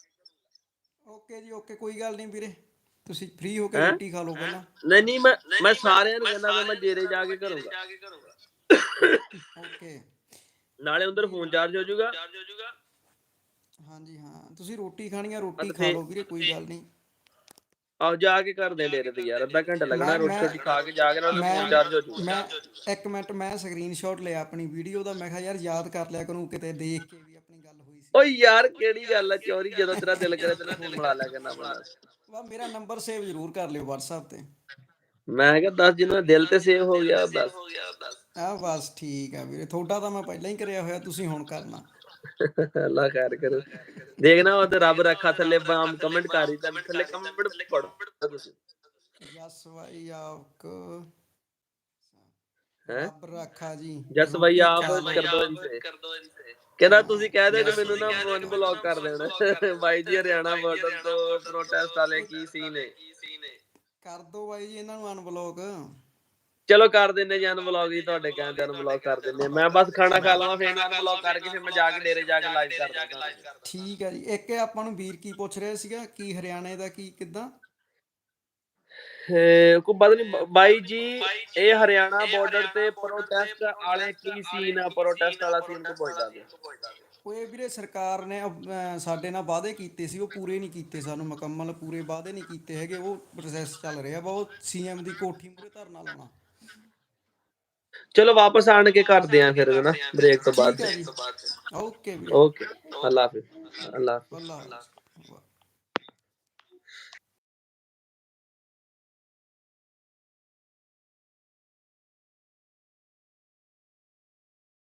Speaker 3: ਓਕੇ ਜੀ ਓਕੇ ਕੋਈ ਗੱਲ ਨਹੀਂ ਵੀਰੇ ਤੁਸੀਂ ਫ੍ਰੀ ਹੋ ਕੇ
Speaker 1: ਹੈਂ
Speaker 3: ਰੋਟੀ ਖਾ ਲਓ ਪਹਿਲਾਂ
Speaker 1: ਨਹੀਂ ਮੈਂ ਸਾਰਿਆਂ ਨੂੰ ਕਹਿੰਦਾ ਮੈਂ ਡੇਰੇ ਜਾ ਕੇ ਕਰੂੰਗਾ
Speaker 3: ਓਕੇ
Speaker 1: ਨਾਲੇ ਉਧਰ ਫੋਨ ਚਾਰਜ ਹੋ ਜਾਊਗਾ
Speaker 3: ਹਾਂਜੀ ਹਾਂ ਤੁਸੀਂ ਰੋਟੀ ਖਾਣੀ ਆ ਰੋਟੀ
Speaker 1: ਅਤੇ
Speaker 3: ਖਾ ਲਓ ਵੀਰੇ ਕੋਈ ਗੱਲ ਨਹੀਂ
Speaker 1: ਆਓ ਜਾ ਕੇ ਕਰਦੇ ਡੇਰੇ ਤੇ ਯਾਰ ਅੱਧਾ ਘੰਟਾ ਲੱਗਣਾ ਰੋਟੀ ਖਾ ਕੇ ਜਾ ਕੇ ਨਾਲੇ ਫੋਨ ਚਾਰਜ ਹੋ ਜਾਊਗਾ
Speaker 3: ਮੈਂ ਇੱਕ ਮਿੰਟ ਮੈਂ ਸਕਰੀਨਸ਼ਾਟ ਲਿਆ ਆਪਣੀ ਵੀਡੀਓ ਦਾ ਮੈਂ ਕਿਹਾ ਯਾਰ ਯਾਦ ਕਰ ਲਿਆ ਕਰੂੰ ਕਿਤੇ ਦੇਖ ਕੇ ਵੀ ਆਪਣੀ ਗੱਲ ਹੋਈ ਸੀ
Speaker 1: ਓਏ ਯਾਰ ਕਿਹੜੀ ਗੱਲ ਆ ਚੋਰੀ ਜਦੋਂ ਤੇਰਾ ਦਿਲ ਕਰੇ ਤੈਨੂੰ ਫੋਨ ਮਿਲਾ ਲਿਆ ਕਰਨਾ ਬੰਦਾ
Speaker 3: ਵਾ ਮੇਰਾ ਨੰਬਰ ਸੇਵ ਜ਼ਰੂਰ ਕਰ ਲਿਓ WhatsApp ਤੇ।
Speaker 1: ਮੈਂ ਕਿਹਾ ਦੱਸ ਜਿਹਨਾਂ ਦਾ ਦਿਲ ਤੇ ਸੇਵ ਹੋ ਗਿਆ ਦੱਸ।
Speaker 3: ਆ ਬਸ ਠੀਕ ਆ ਵੀਰੇ, ਤੁਹਾਡਾ ਤਾਂ ਮੈਂ ਪਹਿਲਾਂ ਹੀ ਕਰਿਆ ਹੋਇਆ, ਤੁਸੀਂ ਹੁਣ ਕਰਨਾ।
Speaker 1: ਅੱਲਾ ਖੈਰ ਕਰੇ। ਦੇਖਣਾ ਉਹ ਤੇ ਰੱਬ ਰੱਖਾ ਥੱਲੇ ਬਾਮ ਕਮੈਂਟ ਕਰ ਰਹੀ, ਥੱਲੇ ਕਮੈਂਟ ਪੜੋ ਤੁਸੀਂ।
Speaker 3: ਜਸ ਭਾਈ ਆਪ
Speaker 1: ਹੈ
Speaker 3: ਰੱਬ ਰੱਖਾ ਜੀ,
Speaker 1: ਜਸ ਭਾਈ
Speaker 3: ਰੋਟੀ
Speaker 1: ਆਪ
Speaker 3: ਖਾ ਲਓ।
Speaker 1: ਕਰ ਦੋ ਇਨਸੇ। ਕਹਿੰਦਾ ਤੁਸੀਂ ਕਹਿ ਦਿਓ ਜੇ ਮੈਨੂੰ ਨਾ ਅਨਬਲੌਕ ਕਰ ਦੇਣਾ। ਬਾਈ ਜੀ ਹਰਿਆਣਾ ਬਾਰਡਰ ਤੋਂ ਪ੍ਰੋਟੈਸਟ ਵਾਲੇ ਕੀ ਸੀਨ ਹੈ।
Speaker 3: ਕਰ ਦੋ ਬਾਈ ਜੀ ਇਹਨਾਂ ਨੂੰ ਅਨਬਲੌਕ।
Speaker 1: ਚਲੋ ਕਰ ਦਿੰਦੇ ਜੀ ਅਨਬਲੌਕ ਜੀ, ਤੁਹਾਡੇ ਕਹਿਣ ਤੇ ਅਨਬਲੌਕ ਕਰ ਦਿੰਦੇ। ਮੈਂ ਬਸ ਖਾਣਾ ਖਾ ਲਵਾਂ ਫਿਰ ਅਨਬਲੌਕ ਕਰਕੇ ਫਿਰ ਮੈਂ ਜਾ ਕੇ ਡੇਰੇ ਜਾ ਕੇ ਲਾਈਵ ਕਰ ਦਿੰਦਾ।
Speaker 3: ਠੀਕ ਹੈ ਜੀ। ਇੱਕ ਆਪਾਂ ਨੂੰ ਵੀਰ ਕੀ ਪੁੱਛ ਰਿਹਾ ਸੀਗਾ, ਕੀ ਹਰਿਆਣੇ ਦਾ ਕੀ ਕਿੱਦਾਂ
Speaker 1: ਕੋਈ ਪਤਾ ਨਹੀਂ ਬਾਈ ਜੀ, ਇਹ ਹਰਿਆਣਾ ਬਾਰਡਰ ਤੇ ਪ੍ਰੋਟੈਸਟ ਵਾਲੇ ਕੀ ਸੀਨ ਆ, ਪ੍ਰੋਟੈਸਟ ਵਾਲਾ ਸੀਨ ਕੋ ਪੁੱਛਦਾ ਪਿਆ।
Speaker 3: ਉਹ ਇਹ ਵੀਰੇ ਸਰਕਾਰ ਨੇ ਸਾਡੇ ਨਾਲ ਵਾਅਦੇ ਕੀਤੇ ਸੀ, ਉਹ ਪੂਰੇ ਨਹੀਂ ਕੀਤੇ, ਸਾਨੂੰ ਮੁਕੰਮਲ ਪੂਰੇ ਵਾਅਦੇ ਨਹੀਂ ਕੀਤੇ ਹੈਗੇ। ਉਹ ਪ੍ਰੋਸੈਸ ਚੱਲ ਰਿਹਾ ਬਹੁਤ, CM ਦੀ ਕੋਠੀ ਮੂਹਰੇ ਧਰਨਾ ਲਾਉਣਾ।
Speaker 1: ਚਲੋ ਵਾਪਸ ਆਣ ਕੇ ਕਰਦੇ ਆ ਫਿਰ ਨਾ ਬ੍ਰੇਕ ਤੋਂ ਬਾਅਦ।
Speaker 3: ਠੀਕ ਹੈ ਜੀ, ਓਕੇ ਵੀਰੇ,
Speaker 1: ਓਕੇ, ਅੱਲਾ ਹਾਫਿਜ਼। ਅੱਲਾ ਹਾਫਿਜ਼।
Speaker 3: ਅੱਲਾ ਹਾਫਿਜ਼।